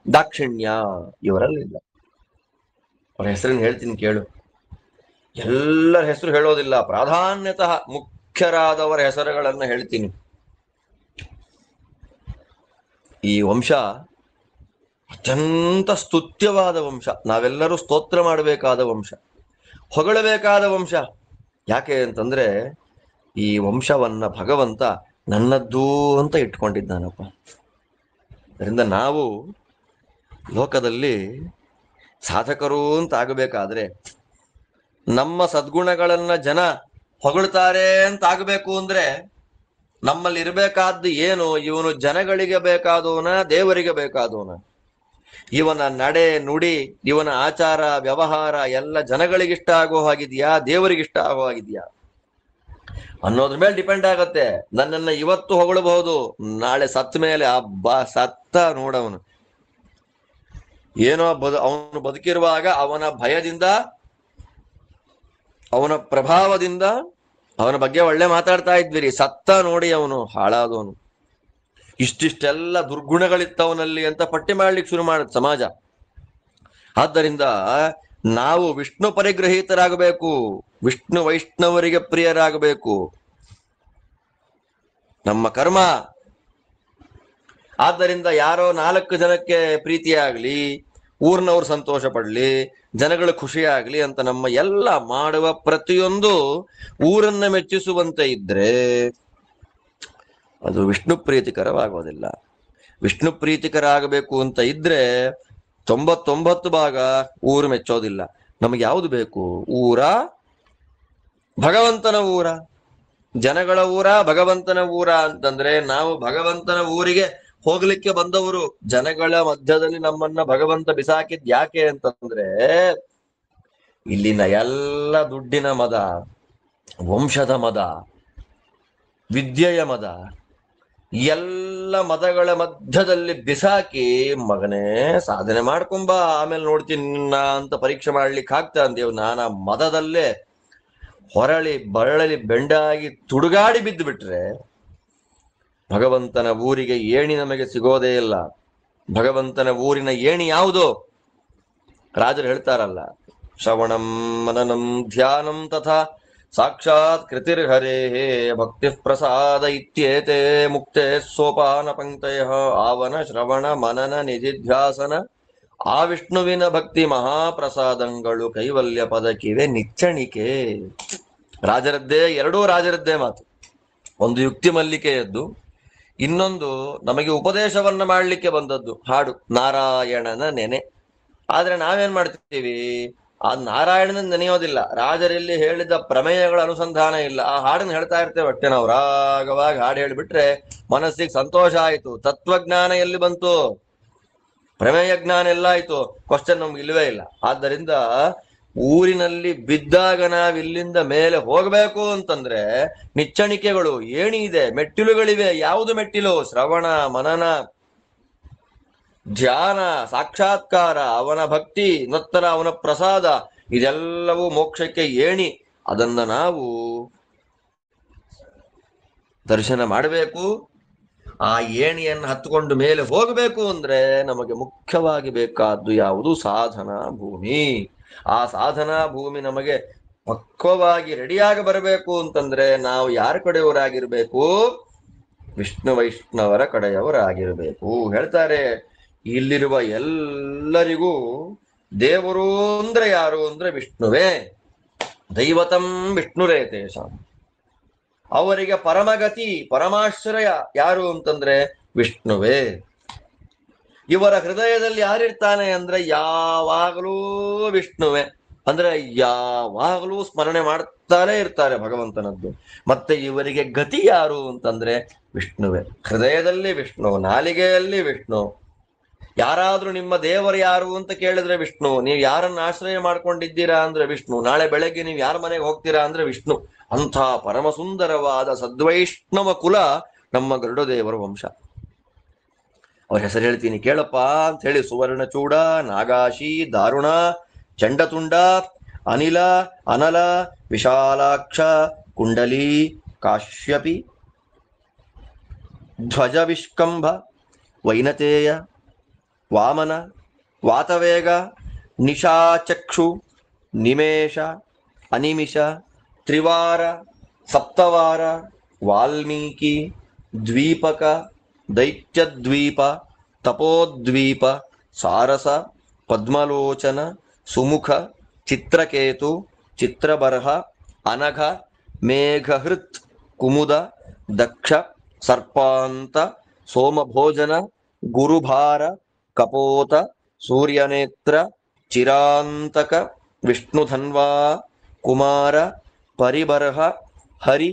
ದಾಕ್ಷಿಣ್ಯ ಇವರಲ್ಲಿಲ್ಲ. ಅವ್ರ ಹೆಸರನ್ನು ಹೇಳ್ತೀನಿ ಕೇಳು. ಎಲ್ಲರ ಹೆಸರು ಹೇಳೋದಿಲ್ಲ, ಪ್ರಾಧಾನ್ಯತಃ ಮುಖ್ಯರಾದವರ ಹೆಸರುಗಳನ್ನ ಹೇಳ್ತೀನಿ. ಈ ವಂಶ ಅತ್ಯಂತ ಸ್ತುತ್ಯವಾದ ವಂಶ. ನಾವೆಲ್ಲರೂ ಸ್ತೋತ್ರ ಮಾಡಬೇಕಾದ ವಂಶ, ಹೊಗಳಬೇಕಾದ ವಂಶ. ಯಾಕೆ ಅಂತಂದ್ರೆ ಈ ವಂಶವನ್ನ ಭಗವಂತ ನನ್ನದ್ದೂ ಅಂತ ಇಟ್ಕೊಂಡಿದ್ದಾನಪ್ಪ. ಅದರಿಂದ ನಾವು ಲೋಕದಲ್ಲಿ ಸಾಧಕರು ಅಂತ ಆಗಬೇಕಾದ್ರೆ, ನಮ್ಮ ಸದ್ಗುಣಗಳನ್ನ ಜನ ಹೊಗಳ್ತಾರೆ ಅಂತ ಆಗಬೇಕು ಅಂದ್ರೆ ನಮ್ಮಲ್ಲಿ ಇರಬೇಕಾದ್ದು ಏನು? ಇವನು ಜನಗಳಿಗೆ ಬೇಕಾದವನ, ದೇವರಿಗೆ ಬೇಕಾದವನ? ಇವನ ನಡೆ ನುಡಿ, ಇವನ ಆಚಾರ ವ್ಯವಹಾರ ಎಲ್ಲ ಜನಗಳಿಗಿಷ್ಟ ಆಗೋ ಹಾಗಿದ್ಯಾ, ದೇವರಿಗಿಷ್ಟ ಆಗೋ ಹಾಗಿದ್ಯಾ ಅನ್ನೋದ್ರ ಮೇಲೆ ಡಿಪೆಂಡ್ ಆಗತ್ತೆ. ನನ್ನನ್ನ ಇವತ್ತು ಹೊಗಳಬಹುದು, ನಾಳೆ ಸತ್ತ ಮೇಲೆ ಸತ್ತ ನೋಡವನು ಏನೋ ಅವನು ಬದುಕಿರುವಾಗ ಅವನ ಭಯದಿಂದ, ಅವನ ಪ್ರಭಾವದಿಂದ ಅವನ ಬಗ್ಗೆ ಒಳ್ಳೆ ಮಾತಾಡ್ತಾ ಇದ್ವಿರಿ. ಸತ್ತ ನೋಡಿ ಅವನು ಹಾಳಾದವನು. ಇಷ್ಟಿಷ್ಟೆಲ್ಲ ದುರ್ಗುಣಗಳಿತ್ತವನಲ್ಲಿ ಅಂತ ಪಟ್ಟಿ ಮಾಡ್ಲಿಕ್ಕೆ ಶುರು ಮಾಡುತ್ತೆ ಸಮಾಜ. ಆದ್ದರಿಂದ ನಾವು ವಿಷ್ಣು ಪರಿಗ್ರಹೀತರಾಗಬೇಕು, ವಿಷ್ಣು ವೈಷ್ಣವರಿಗೆ ಪ್ರಿಯರಾಗಬೇಕು. ನಮ್ಮ ಕರ್ಮ. ಆದ್ದರಿಂದ ಯಾರೋ 4 ಜನಕ್ಕೆ ಪ್ರೀತಿಯಾಗ್ಲಿ, ಊರ್ನವ್ರು ಸಂತೋಷ ಪಡ್ಲಿ, ಜನಗಳು ಖುಷಿಯಾಗ್ಲಿ ಅಂತ ನಮ್ಮ ಎಲ್ಲ ಮಾಡುವ ಪ್ರತಿಯೊಂದು ಊರನ್ನ ಮೆಚ್ಚಿಸುವಂತೆ ಇದ್ರೆ ಅದು ವಿಷ್ಣು ಪ್ರೀತಿಕರವಾಗೋದಿಲ್ಲ. ವಿಷ್ಣು ಪ್ರೀತಿಕರಾಗಬೇಕು ಅಂತ ಇದ್ರೆ 99 ಭಾಗ ಊರು ಮೆಚ್ಚೋದಿಲ್ಲ. ನಮಗೆ ಯಾವುದು ಬೇಕು? ಊರ, ಭಗವಂತನ ಊರ, ಜನಗಳ ಊರ, ಭಗವಂತನ ಊರ ಅಂತಂದ್ರೆ ನಾವು ಭಗವಂತನ ಊರಿಗೆ ಹೋಗ್ಲಿಕ್ಕೆ ಬಂದವರು. ಜನಗಳ ಮಧ್ಯದಲ್ಲಿ ನಮ್ಮನ್ನ ಭಗವಂತ ಬಿಸಾಕಿದ್ ಯಾಕೆ ಅಂತಂದ್ರೆ ಇಲ್ಲಿನ ಎಲ್ಲ ದುಡ್ಡಿನ ಮದ, ವಂಶದ ಮದ, ವಿದ್ಯೆಯ ಮದ, ಎಲ್ಲ ಮದಗಳ ಮಧ್ಯದಲ್ಲಿ ಬಿಸಾಕಿ ಮಗನೇ ಸಾಧನೆ ಮಾಡ್ಕೊಂಬ, ಆಮೇಲೆ ನೋಡ್ತೀನಿ ನಿನ್ನ ಅಂತ ಪರೀಕ್ಷೆ ಮಾಡ್ಲಿಕ್ಕೆ ಆಗ್ತಾ ಅಂದೇವ್. ನಾನಾ ಮದದಲ್ಲೇ ಹೊರಳಿ ಬರಳಲಿ ಬೆಂಡಾಗಿ ತುಡುಗಾಡಿ ಬಿದ್ದು ಬಿಟ್ರೆ ಭಗವಂತನ ಊರಿಗೆ ಏಣಿ ನಮಗೆ ಸಿಗೋದೇ ಇಲ್ಲ. ಭಗವಂತನ ಊರಿನ ಏಣಿ ಯಾವುದು? ರಾಜರು ಹೇಳ್ತಾರಲ್ಲ, ಶ್ರವಣಂ ಮನನಂ ಧ್ಯಾನಂ ತಥಾ ಸಾಕ್ಷಾತ್ ಕೃತಿರ್ಹರೇ ಭಕ್ತಿ ಪ್ರಸಾದ ಇತ್ಯೇತೆ ಮುಕ್ತೆ ಸೋಪಾನ ಪಂಕ್ತಯ ಆವನ ಶ್ರವಣ ಮನನ ನಿಧಿಧ್ಯಾಸನ ಆ ವಿಷ್ಣುವಿನ ಭಕ್ತಿ ಮಹಾಪ್ರಸಾದಂಗಳು ಕೈವಲ್ಯ ಪದಕಿವೆ ನಿಚ್ಚಣಿಕೆ. ರಾಜರದ್ದೇ, ಎರಡೂ ರಾಜರದ್ದೇ ಮಾತು. ಒಂದು ಯುಕ್ತಿ ಮಲ್ಲಿಕೆಯದ್ದು, ಇನ್ನೊಂದು ನಮಗೆ ಉಪದೇಶವನ್ನ ಮಾಡಲಿಕ್ಕೆ ಬಂದದ್ದು ಹಾಡು ನಾರಾಯಣನ ನೆನೆ. ಆದ್ರೆ ನಾವೇನ್ ಮಾಡ್ತೀವಿ? ಆ ನಾರಾಯಣನ ನೆನೆಯೋದಿಲ್ಲ. ರಾಜರಲ್ಲಿ ಹೇಳಿದ ಪ್ರಮೇಯಗಳ ಅನುಸಂಧಾನ ಇಲ್ಲ. ಆ ಹಾಡನ್ನು ಹೇಳ್ತಾ ಇರ್ತೇವೆ ಅಷ್ಟೇ ನಾವು. ರಾಗವಾಗಿ ಹಾಡು ಹೇಳಿಬಿಟ್ರೆ ಮನಸ್ಸಿಗೆ ಸಂತೋಷ ಆಯ್ತು. ತತ್ವಜ್ಞಾನ ಎಲ್ಲಿ ಬಂತು? ಪ್ರಮೇಯ ಜ್ಞಾನ ಎಲ್ಲ ಆಯ್ತು. ಕ್ವಶನ್ ನಮ್ಗೆ ಇಲ್ವೇ ಇಲ್ಲ. ಆದ್ದರಿಂದ ಊರಿನಲ್ಲಿ ಬಿದ್ದಾಗ ನಾವಿಲ್ಲಿಂದ ಮೇಲೆ ಹೋಗ್ಬೇಕು ಅಂತಂದ್ರೆ ನಿಚ್ಚಣಿಕೆಗಳು, ಏಣಿ ಇದೆ, ಮೆಟ್ಟಿಲುಗಳಿವೆ. ಯಾವುದು ಮೆಟ್ಟಿಲು? ಶ್ರವಣ ಮನನ ಧ್ಯಾನ ಸಾಕ್ಷಾತ್ಕಾರ, ಅವನ ಭಕ್ತಿ, ನಂತರ ಅವನ ಪ್ರಸಾದ, ಇದೆಲ್ಲವೂ ಮೋಕ್ಷಕ್ಕೆ ಏಣಿ. ಅದನ್ನ ನಾವು ದರ್ಶನ ಮಾಡಬೇಕು. ಆ ಏಣಿಯನ್ನು ಹತ್ಕೊಂಡು ಮೇಲೆ ಹೋಗಬೇಕು ಅಂದ್ರೆ ನಮಗೆ ಮುಖ್ಯವಾಗಿ ಬೇಕಾದ್ದು ಯಾವುದು? ಸಾಧನಾ ಭೂಮಿ. ಆ ಸಾಧನಾ ಭೂಮಿ ನಮಗೆ ಪಕ್ವವಾಗಿ ರೆಡಿಯಾಗಿ ಬರಬೇಕು ಅಂತಂದ್ರೆ ನಾವು ಯಾರ ಕಡೆಯವರಾಗಿರ್ಬೇಕು? ವಿಷ್ಣು ವೈಷ್ಣವರ ಕಡೆಯವರಾಗಿರ್ಬೇಕು. ಹೇಳ್ತಾರೆ, ಇಲ್ಲಿರುವ ಎಲ್ಲರಿಗೂ ದೇವರು ಅಂದ್ರೆ ಯಾರು ಅಂದ್ರೆ ವಿಷ್ಣುವೇ. ದೈವತಂ ವಿಷ್ಣುರೇತೇಶ. ಅವರಿಗೆ ಪರಮಗತಿ, ಪರಮಾಶ್ರಯ ಯಾರು ಅಂತಂದ್ರೆ ವಿಷ್ಣುವೇ. ಇವರ ಹೃದಯದಲ್ಲಿ ಯಾರಿರ್ತಾನೆ ಅಂದ್ರೆ ಯಾವಾಗಲೂ ವಿಷ್ಣುವೇ. ಅಂದ್ರೆ ಯಾವಾಗಲೂ ಸ್ಮರಣೆ ಮಾಡ್ತಾನೆ ಇರ್ತಾರೆ ಭಗವಂತನದ್ದು. ಮತ್ತೆ ಇವರಿಗೆ ಗತಿ ಯಾರು ಅಂತಂದ್ರೆ ವಿಷ್ಣುವೇ. ಹೃದಯದಲ್ಲಿ ವಿಷ್ಣು, ನಾಲಿಗೆಯಲ್ಲಿ ವಿಷ್ಣು. ಯಾರಾದ್ರೂ ನಿಮ್ಮ ದೇವರು ಯಾರು ಅಂತ ಕೇಳಿದ್ರೆ ವಿಷ್ಣು. ನೀವು ಯಾರನ್ನ ಆಶ್ರಯ ಮಾಡ್ಕೊಂಡಿದ್ದೀರಾ ಅಂದ್ರೆ ವಿಷ್ಣು. ನಾಳೆ ಬೆಳಗ್ಗೆ ನೀವು ಯಾರ ಮನೆಗೆ ಹೋಗ್ತೀರಾ ಅಂದ್ರೆ ವಿಷ್ಣು. ಅಂಥ ಪರಮ ಸುಂದರವಾದ ಸದ್ವೈಷ್ಣವ ಕುಲ ನಮ್ಮ ಗರುಡದೇವರ ವಂಶ. ಅವ್ರ ಹೆಸರು ಹೇಳ್ತೀನಿ ಕೇಳಪ್ಪ ಅಂತ ಹೇಳಿ. ಸುವರ್ಣಚೂಡ, ನಾಗಾಶಿ, ದಾರುಣ, ಚಂಡತುಂಡ, ಅನಿಲ, ಅನಲ, ವಿಶಾಲಾಕ್ಷ, ಕುಂಡಲಿ, ಕಾಶ್ಯಪಿ, ಧ್ವಜ ವಿಷ್ಕಂಭ, ವೈನತೇಯ, ವಾಮನ, ವಾತವೇಗ, ನಿಶಾಚಕ್ಷು, ನಿಮೇಷ, ಅನಿಮಿಷ, ತ್ರಿವಾರ, ಸಪ್ತವಾರ, ವಾಲ್ಮೀಕಿ, ದ್ವೀಪಕ, ದೈತ್ಯದ್ವೀಪ, ತಪೋದ್ವೀಪ, ಸಾರಸ, ಪದ್ಮಲೋಚನ, ಸುಮುಖ, ಚಿತ್ರಕೇತು, ಚಿತ್ರಬರಹ, ಅನಘ, ಮೇಘಹೃತ್, ಕುಮುದ, ದಕ್ಷ, ಸರ್ಪಾಂತ, ಸೋಮಭೋಜನ, ಗುರುಭಾರ, ಕಪೋತ, ಸೂರ್ಯನೇತ್ರ, ಚಿರಾಂತಕ, ವಿಷ್ಣುಧನ್ವಾ, ಕುಮಾರ, ಪರಿಬರಹ, ಹರಿ,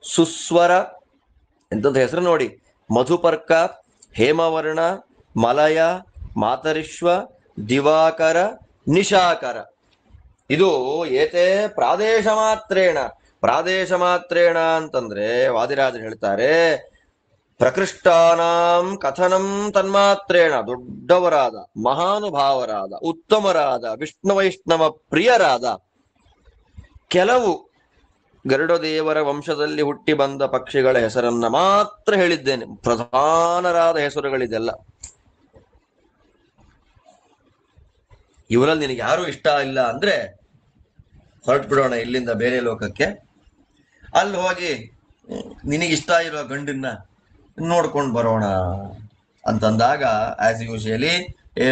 ಸುಸ್ವರ. ಎಂತಂತ ಹೆಸರು ನೋಡಿ. ಮಧುಪರ್ಕ, ಹೇಮವರ್ಣ, ಮಲಯ, ಮಾತರಿಶ್ವ, ದಿವಾಕರ, ನಿಶಾಕರ. ಇದು ಏತೇ ಪ್ರಾದೇಶ ಮಾತ್ರೇಣ. ಪ್ರಾದೇಶ ಮಾತ್ರೇಣ ಅಂತಂದ್ರೆ ವಾದಿರಾಜರು ಹೇಳ್ತಾರೆ, ಪ್ರಕೃಷ್ಟಾನಾಂ ಕಥನಂ ತನ್ಮಾತ್ರೇಣ. ದೊಡ್ಡವರಾದ, ಮಹಾನುಭಾವರಾದ, ಉತ್ತಮರಾದ, ವಿಷ್ಣು ವೈಷ್ಣವ ಪ್ರಿಯರಾದ ಕೆಲವು ಗರುಡದೇವರ ವಂಶದಲ್ಲಿ ಹುಟ್ಟಿ ಬಂದ ಪಕ್ಷಿಗಳ ಹೆಸರನ್ನ ಮಾತ್ರ ಹೇಳಿದ್ದೇನೆ. ಪ್ರಧಾನರಾದ ಹೆಸರುಗಳಿದೆಲ್ಲ. ಇವರಲ್ಲಿ ನಿನಗೆ ಯಾರು ಇಷ್ಟ ಇಲ್ಲ ಅಂದ್ರೆ ಹೊರಟು ಬಿಡೋಣ ಇಲ್ಲಿಂದ ಬೇರೆ ಲೋಕಕ್ಕೆ. ಅಲ್ಲಿ ಹೋಗಿ ನಿನಗಿಷ್ಟ ಇರೋ ಗಂಡನ್ನ ನೋಡ್ಕೊಂಡು ಬರೋಣ ಅಂತಂದಾಗ ಆಸ್ ಯೂಶಲಿ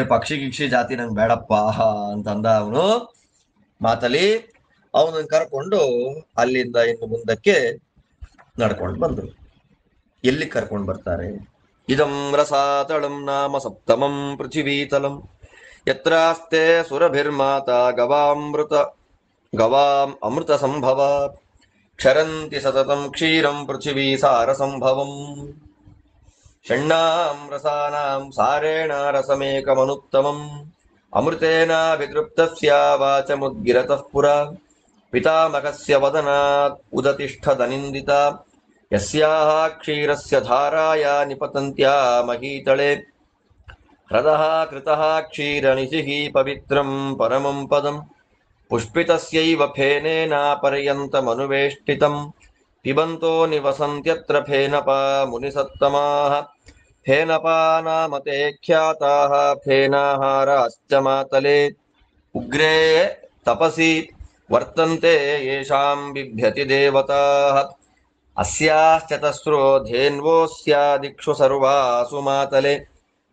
ಪಕ್ಷಿ ಗಿಕ್ಷಿ ಜಾತಿ ನಂಗೆ ಬೇಡಪ್ಪ ಅಂತಂದ ಅವನು ಮಾತಲ್ಲಿ. ಅವನನ್ನು ಕರ್ಕೊಂಡು ಅಲ್ಲಿಂದ ಇನ್ನು ಮುಂದಕ್ಕೆ ನಡ್ಕೊಂಡು ಬಂದ್ರು. ಎಲ್ಲಿ ಕರ್ಕೊಂಡು ಬರ್ತಾರೆ? ಇದಂ ರಸಾತಳಂ ನಾಮ ಸಪ್ತಮಂ ಪೃಥಿವೀತಲಂ ಯತ್ರಾಸ್ತೆ ಸುರಭಿರ್ಮಾತಾ ಗವಾಂ ಅಮೃತ ಸಂಭವ ಕ್ಷರಂತಿ ಸತತಂ ಕ್ಷೀರಂ ಪೃಥಿವೀ ಸಾರ ಸಂಭವಂ ಷಣ್ಣಾಂ ರಸಾನಾಂ ಸಾರೇಣ ರಸಮೇಕಮನುತ್ತಮಂ ಅಮೃತೇನಾಭಿತೃಪ್ತಸ್ಯ ವಾಚಮುದ್ಗಿರತಃ ಪುರಾ ಪಿತಾಮಹಸ್ಯ ವದನಾತ್ ಉದತಿಷ್ಠದನಿಂದಿತ ಯಸ್ಯಾಹ ಕ್ಷೀರಸ್ಯ ಧಾರಾಯ ನಿಪತಂತ್ಯಾ ಮಹೀತಳೆ ಹೃದಃ ಕೃತಃ ಕ್ಷೀರನಿಧಿಃ ಪವಿತ್ರಂ ಪರಮಂ ಪದಂ ಪುಷ್ಪಿತಸ್ಯೈವ ಫೇನೇನ ಪರ್ಯಂತಮನುವೇಷ್ಟಿತಂ ಪಿಬಂತೋ ನಿವಸಂತ್ಯತ್ರ ಫೇನಪಾ ಮುನಿಸತ್ತಮಾಃ ಫೇನಪಾ ನಾಮ ತೇ ಖ್ಯಾತಾಃ ಫೇನಾಹಾರಾಶ್ಚ ಮಾತಲೆ ಉಗ್ರೇ ತಪಸಿ ವರ್ತಂತೆ ಯೇಷಾಂ ಬಿಭ್ಯತಿ ದೇವತಾಃ ಅಸ್ಯಾಶ್ಚತಸ್ರೋ ಧೇನ್ವೋಸ್ಯಾದಿಕ್ಷು ಸರ್ವಾಸು ಮಾತಲೆ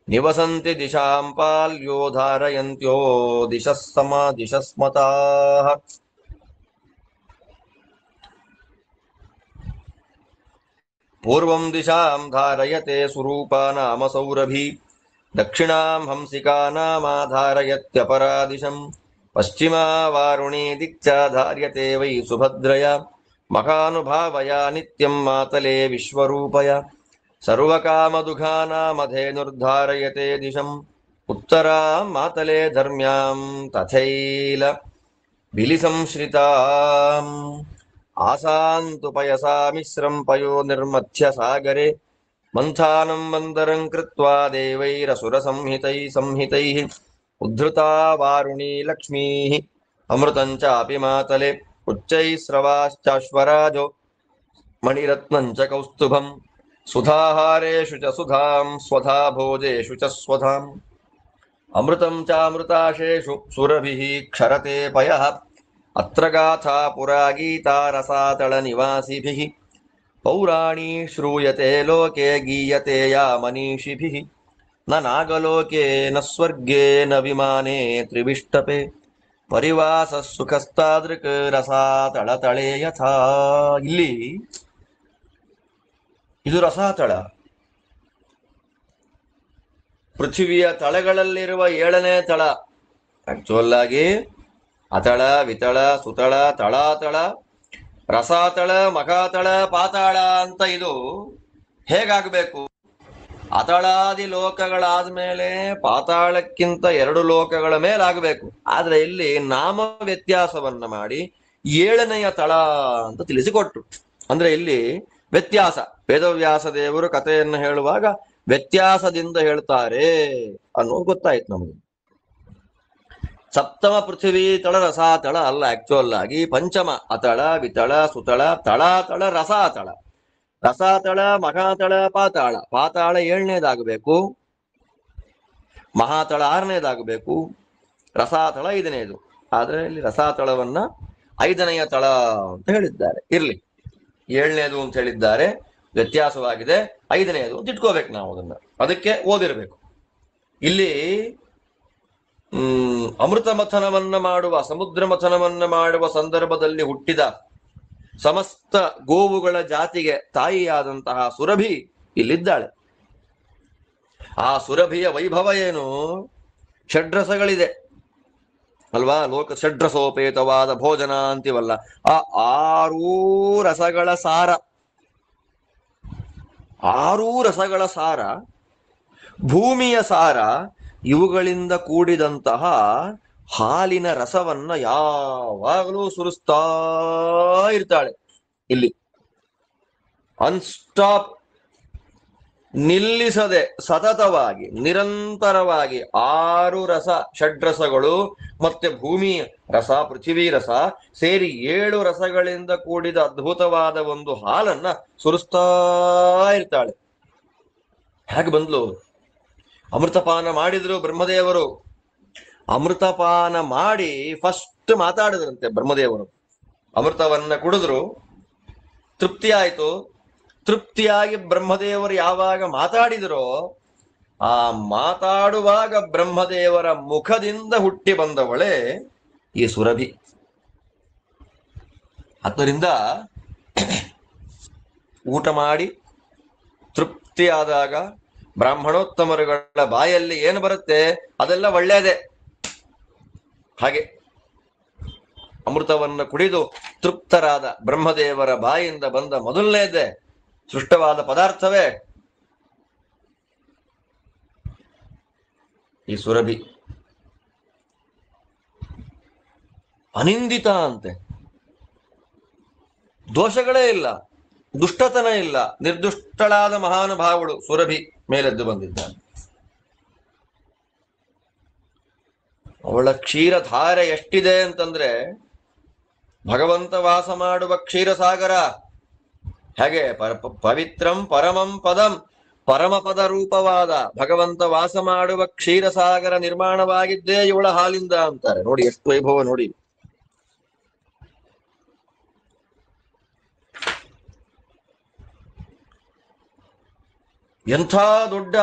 ನಿವಸಂತಿ ದಿಶಾಂ ಪಾಲ್ಯೋ ಧಾರಯಂತ್ಯೋ ದಿಶಸ್ಮತಾಃ ಪೂರ್ವಂ ದಿಶಾಂ ಧಾರಯತೆ ಸುರೂಪಾ ನಾಮ ಸೌರಭಿ ದಕ್ಷಿಣಾಂ ಹಂಸಿಕಾ ನಾಮಾಧಾರಯತ್ಯಪರಾ ದಿಶಂ ಪಶ್ಚಿಮಾ ವಾರುಣೀ ದಿಕ್ಚ ಧಾರ್ಯತೆ ವೈ ಸುಭದ್ರಯ ಮಹಾನುಭಾವಯ ನಿತ್ಯಂ ಮಾತಲೆ ವಿಶ್ವರೂಪಯ ಸರ್ವಕಾಮದುಘಾನಾಮಧೇನುರ್ಧಾರಯತೆ ದಿಶಂ ಉತ್ತರಾಂ ಮಾತಲೆ ಧರ್ಮ್ಯಾಂ ತಥೈಲ ಬಿಲಿಸಂಶ್ರಿತಾಂ ಆಸಾಂತು ಪಯಸಾ ಮಿಶ್ರಂ ಪಯೋ ನಿರ್ಮಥ್ಯ ಸಾಗರೆ ಮಂಥಾನಂ ಮಂದರಂ ಕೃತ್ವಾ ದೇವೈರಸುರ ಸಂಹಿತೈ ಉದ್ಧೃತಾ ವಾರುಣೀ ಲಕ್ಷ್ಮೀ ಅಮೃತಂ ಚಾಪಿ ಮಾತಲೆ ಉಚ್ಚೈ ಸ್ರವಾಶ್ಚಾಶ್ವರಾಜೋ ಮಣಿರತ್ನಂ ಚ ಕೌಸ್ತುಭಂ ಸುಧಾಹಾರೇಷು ಚ ಸುಧಾಂ ಸ್ವಧಾ ಭೋಜೇಷು ಚ ಸ್ವಧಾಂ ಅಮೃತಂ ಚಾಮೃತಾಶೇಷು ಸುರಭಿಃ ಕ್ಷರತೆ ಪಯಃ ಅತ್ರ ಗಾಥಾ ಪುರಾ ಗೀತಾ ರಸಾತಳ ನಿವಾಸಿಭಿಃ ಪೌರಾಣೀ ಶ್ರೂಯತೆ ಲೋಕೆ ಗೀಯತೆ ಯಾ ಮನೀಷಿಭಿಃ ನ ನಾಗಲೋಕೆ ನ ಸ್ವರ್ಗೇ ನ ವಿಮಾನೆ ತ್ರಿವಿಷ್ಟಪೆ ಪರಿವಾಸ ಸುಖಸ್ತಾದೃಕ್ ರಸಾತಳತಳೆ ಯಥಾ. ಇಲ್ಲಿ ಇದು ರಸಾತಳ, ಪೃಥ್ವಿಯ ತಳಗಳಲ್ಲಿರುವ 7ನೇ ತಳ. ಆಕ್ಚುಯಲ್ ಆಗಿ ಅತಳ, ವಿತಳ, ಸುತಳ, ತಳಾತಳ, ರಸಾತಳ, ಮಖಾತಳ, ಪಾತಾಳ ಅಂತ ಇದು ಹೇಗಾಗಬೇಕು? ಅತಳಾದಿ ಲೋಕಗಳಾದ್ಮೇಲೆ ಪಾತಾಳಕ್ಕಿಂತ 2 ಲೋಕಗಳ ಮೇಲಾಗಬೇಕು. ಆದ್ರೆ ಇಲ್ಲಿ ನಾಮ ವ್ಯತ್ಯಾಸವನ್ನ ಮಾಡಿ 7ನೆಯ ತಳ ಅಂತ ತಿಳಿಸಿಕೊಟ್ರು. ಅಂದ್ರೆ ಇಲ್ಲಿ ವ್ಯತ್ಯಾಸ, ವೇದವ್ಯಾಸ ದೇವರು ಕಥೆಯನ್ನು ಹೇಳುವಾಗ ವ್ಯತ್ಯಾಸದಿಂದ ಹೇಳ್ತಾರೆ ಅನ್ನೋದು ಗೊತ್ತಾಯ್ತು ನಮಗೆ. ಸಪ್ತಮ ಪೃಥ್ವಿ ತಳ ರಸಾತಳ ಅಲ್ಲ, ಆಕ್ಚುಯಲ್ ಆಗಿ ಪಂಚಮ ಅತಳ, ವಿತಳ, ಸುತಳ, ತಳಾತಳ, ರಸಾತಳ. ರಸಾತಳ, ಮಹಾತಳ, ಪಾತಾಳ. ಪಾತಾಳ 7ನೇದಾಗಬೇಕು, ಮಹಾತಳ 6ನೇದಾಗಬೇಕು, ರಸಾತಳ 5ನೇದು. ಆದ್ರೆ ಇಲ್ಲಿ ರಸಾತಳವನ್ನ 5ನೆಯ ತಳ ಅಂತ ಹೇಳಿದ್ದಾರೆ. ಇರ್ಲಿ, 7ನೇದು ಅಂತ ಹೇಳಿದ್ದಾರೆ, ವ್ಯತ್ಯಾಸವಾಗಿದೆ. 5ನೇದು ಅಂತ ಇಟ್ಕೋಬೇಕು ನಾವು ಅದನ್ನ, ಅದಕ್ಕೆ ಓದಿರ್ಬೇಕು. ಇಲ್ಲಿ ಅಮೃತ ಮಥನವನ್ನ ಮಾಡುವ, ಸಮುದ್ರ ಮಥನವನ್ನ ಮಾಡುವ ಸಂದರ್ಭದಲ್ಲಿ ಹುಟ್ಟಿದ ಸಮಸ್ತ ಗೋವುಗಳ ಜಾತಿಗೆ ತಾಯಿಯಾದಂತಹ ಸುರಭಿ ಇಲ್ಲಿದ್ದಾಳೆ. ಆ ಸುರಭಿಯ ವೈಭವ ಏನು? ಷಡ್ರಸಗಳಿದೆ ಅಲ್ವಾ? ಲೋಕ ಷಡ್ರಸೋಪೇತವಾದ ಭೋಜನ ಅಂತೀವಲ್ಲ, ಆ 6 ರಸಗಳ ಸಾರ, 6 ರಸಗಳ ಸಾರ, ಭೂಮಿಯ ಸಾರ, ಇವುಗಳಿಂದ ಕೂಡಿದಂತಹ ಹಾಲಿನ ರಸವನ್ನ ಯಾವಾಗಲೂ ಸುರಿಸ್ತಾ ಇರ್ತಾಳೆ. ಇಲ್ಲಿ ಅನ್ಸ್ಟಾಪ್, ನಿಲ್ಲಿಸದೆ ಸತತವಾಗಿ ನಿರಂತರವಾಗಿ 6 ರಸ, ಷಡ್ರಸಗಳು ಮತ್ತೆ ಭೂಮಿ ರಸ, ಪೃಥ್ವಿ ರಸ ಸೇರಿ 7 ರಸಗಳಿಂದ ಕೂಡಿದ ಅದ್ಭುತವಾದ ಒಂದು ಹಾಲನ್ನ ಸುರಿಸ್ತಾ ಇರ್ತಾಳೆ. ಹೇಗೆ ಬಂದ್ಲು? ಅಮೃತಪಾನ ಮಾಡಿದ್ರು ಬ್ರಹ್ಮದೇವರು. ಅಮೃತಪಾನ ಮಾಡಿ ಫಸ್ಟ್ ಮಾತಾಡಿದ್ರಂತೆ ಬ್ರಹ್ಮದೇವರು. ಅಮೃತವನ್ನ ಕುಡಿದ್ರು, ತೃಪ್ತಿ ಆಯ್ತು. ತೃಪ್ತಿಯಾಗಿ ಬ್ರಹ್ಮದೇವರು ಯಾವಾಗ ಮಾತಾಡಿದರೋ, ಆ ಮಾತಾಡುವಾಗ ಬ್ರಹ್ಮದೇವರ ಮುಖದಿಂದ ಹುಟ್ಟಿ ಬಂದವಳೆ ಈ ಸುರಭಿ. ಆದ್ದರಿಂದ ಊಟ ಮಾಡಿ ತೃಪ್ತಿಯಾದಾಗ ಬ್ರಾಹ್ಮಣೋತ್ತಮರುಗಳ ಬಾಯಲ್ಲಿ ಏನು ಬರುತ್ತೆ ಅದೆಲ್ಲ ಒಳ್ಳೆಯದೇ. ಹಾಗೆ ಅಮೃತವನ್ನ ಕುಡಿದು ತೃಪ್ತರಾದ ಬ್ರಹ್ಮದೇವರ ಬಾಯಿಂದ ಬಂದ ಮೊದಲನೇದೇ ಸೃಷ್ಟವಾದ ಪದಾರ್ಥವೇ ಈ ಸುರಭಿ. ಅನಿಂದಿತ ಅಂತೆ, ದೋಷಗಳೇ ಇಲ್ಲ, ದುಷ್ಟತನ ಇಲ್ಲ, ನಿರ್ದುಷ್ಟಳಾದ ಮಹಾನುಭಾವಳು ಸುರಭಿ ಮೇಲೆದ್ದು ಬಂದಿದ್ದಾನೆ. ಅವಳ ಕ್ಷೀರಧಾರೆ ಎಷ್ಟಿದೆ ಅಂತಂದ್ರೆ ಭಗವಂತ ವಾಸ ಮಾಡುವ ಕ್ಷೀರಸಾಗರ ಹೇಗೆ ಪವಿತ್ರಂ ಪರಮಂ ಪದಂ, ಪರಮಪದ ರೂಪವಾದ ಭಗವಂತ ವಾಸ ಮಾಡುವ ಕ್ಷೀರಸಾಗರ ನಿರ್ಮಾಣವಾಗಿದ್ದೇ ಇವಳ ಹಾಲಿಂದ ಅಂತಾರೆ. ನೋಡಿ ಎಷ್ಟು ವೈಭವ ನೋಡಿ. ಎಂಥ ದೊಡ್ಡ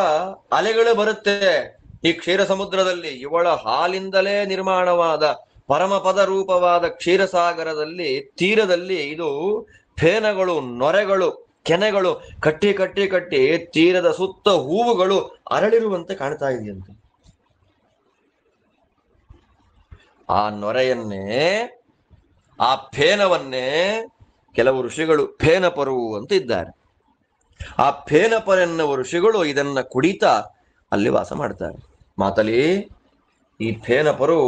ಅಲೆಗಳು ಬರುತ್ತೆ ಈ ಕ್ಷೀರ ಸಮುದ್ರದಲ್ಲಿ. ಇವಳ ಹಾಲಿಂದಲೇ ನಿರ್ಮಾಣವಾದ ಪರಮಪದ ರೂಪವಾದ ಕ್ಷೀರಸಾಗರದಲ್ಲಿ ತೀರದಲ್ಲಿ ಇದು ಫೇನಗಳು, ನೊರೆಗಳು, ಕೆನೆಗಳು ಕಟ್ಟಿ ಕಟ್ಟಿ ಕಟ್ಟಿ ತೀರದ ಸುತ್ತ ಹೂವುಗಳು ಅರಳಿರುವಂತೆ ಕಾಣ್ತಾ ಇದೆಯಂತೆ. ಆ ನೊರೆಯನ್ನೇ, ಆ ಫೇನವನ್ನೇ ಕೆಲವು ಋಷಿಗಳು ಫೇನಪರು ಅಂತ ಇದ್ದಾರೆ. ಆ ಫೇನಪರೆನ್ನುವ ಋಷಿಗಳು ಇದನ್ನ ಕುಡಿತಾ ಅಲ್ಲಿ ವಾಸ ಮಾಡ್ತಾರೆ. ಮಾತಲಿ ಈ ಫೇನಪರು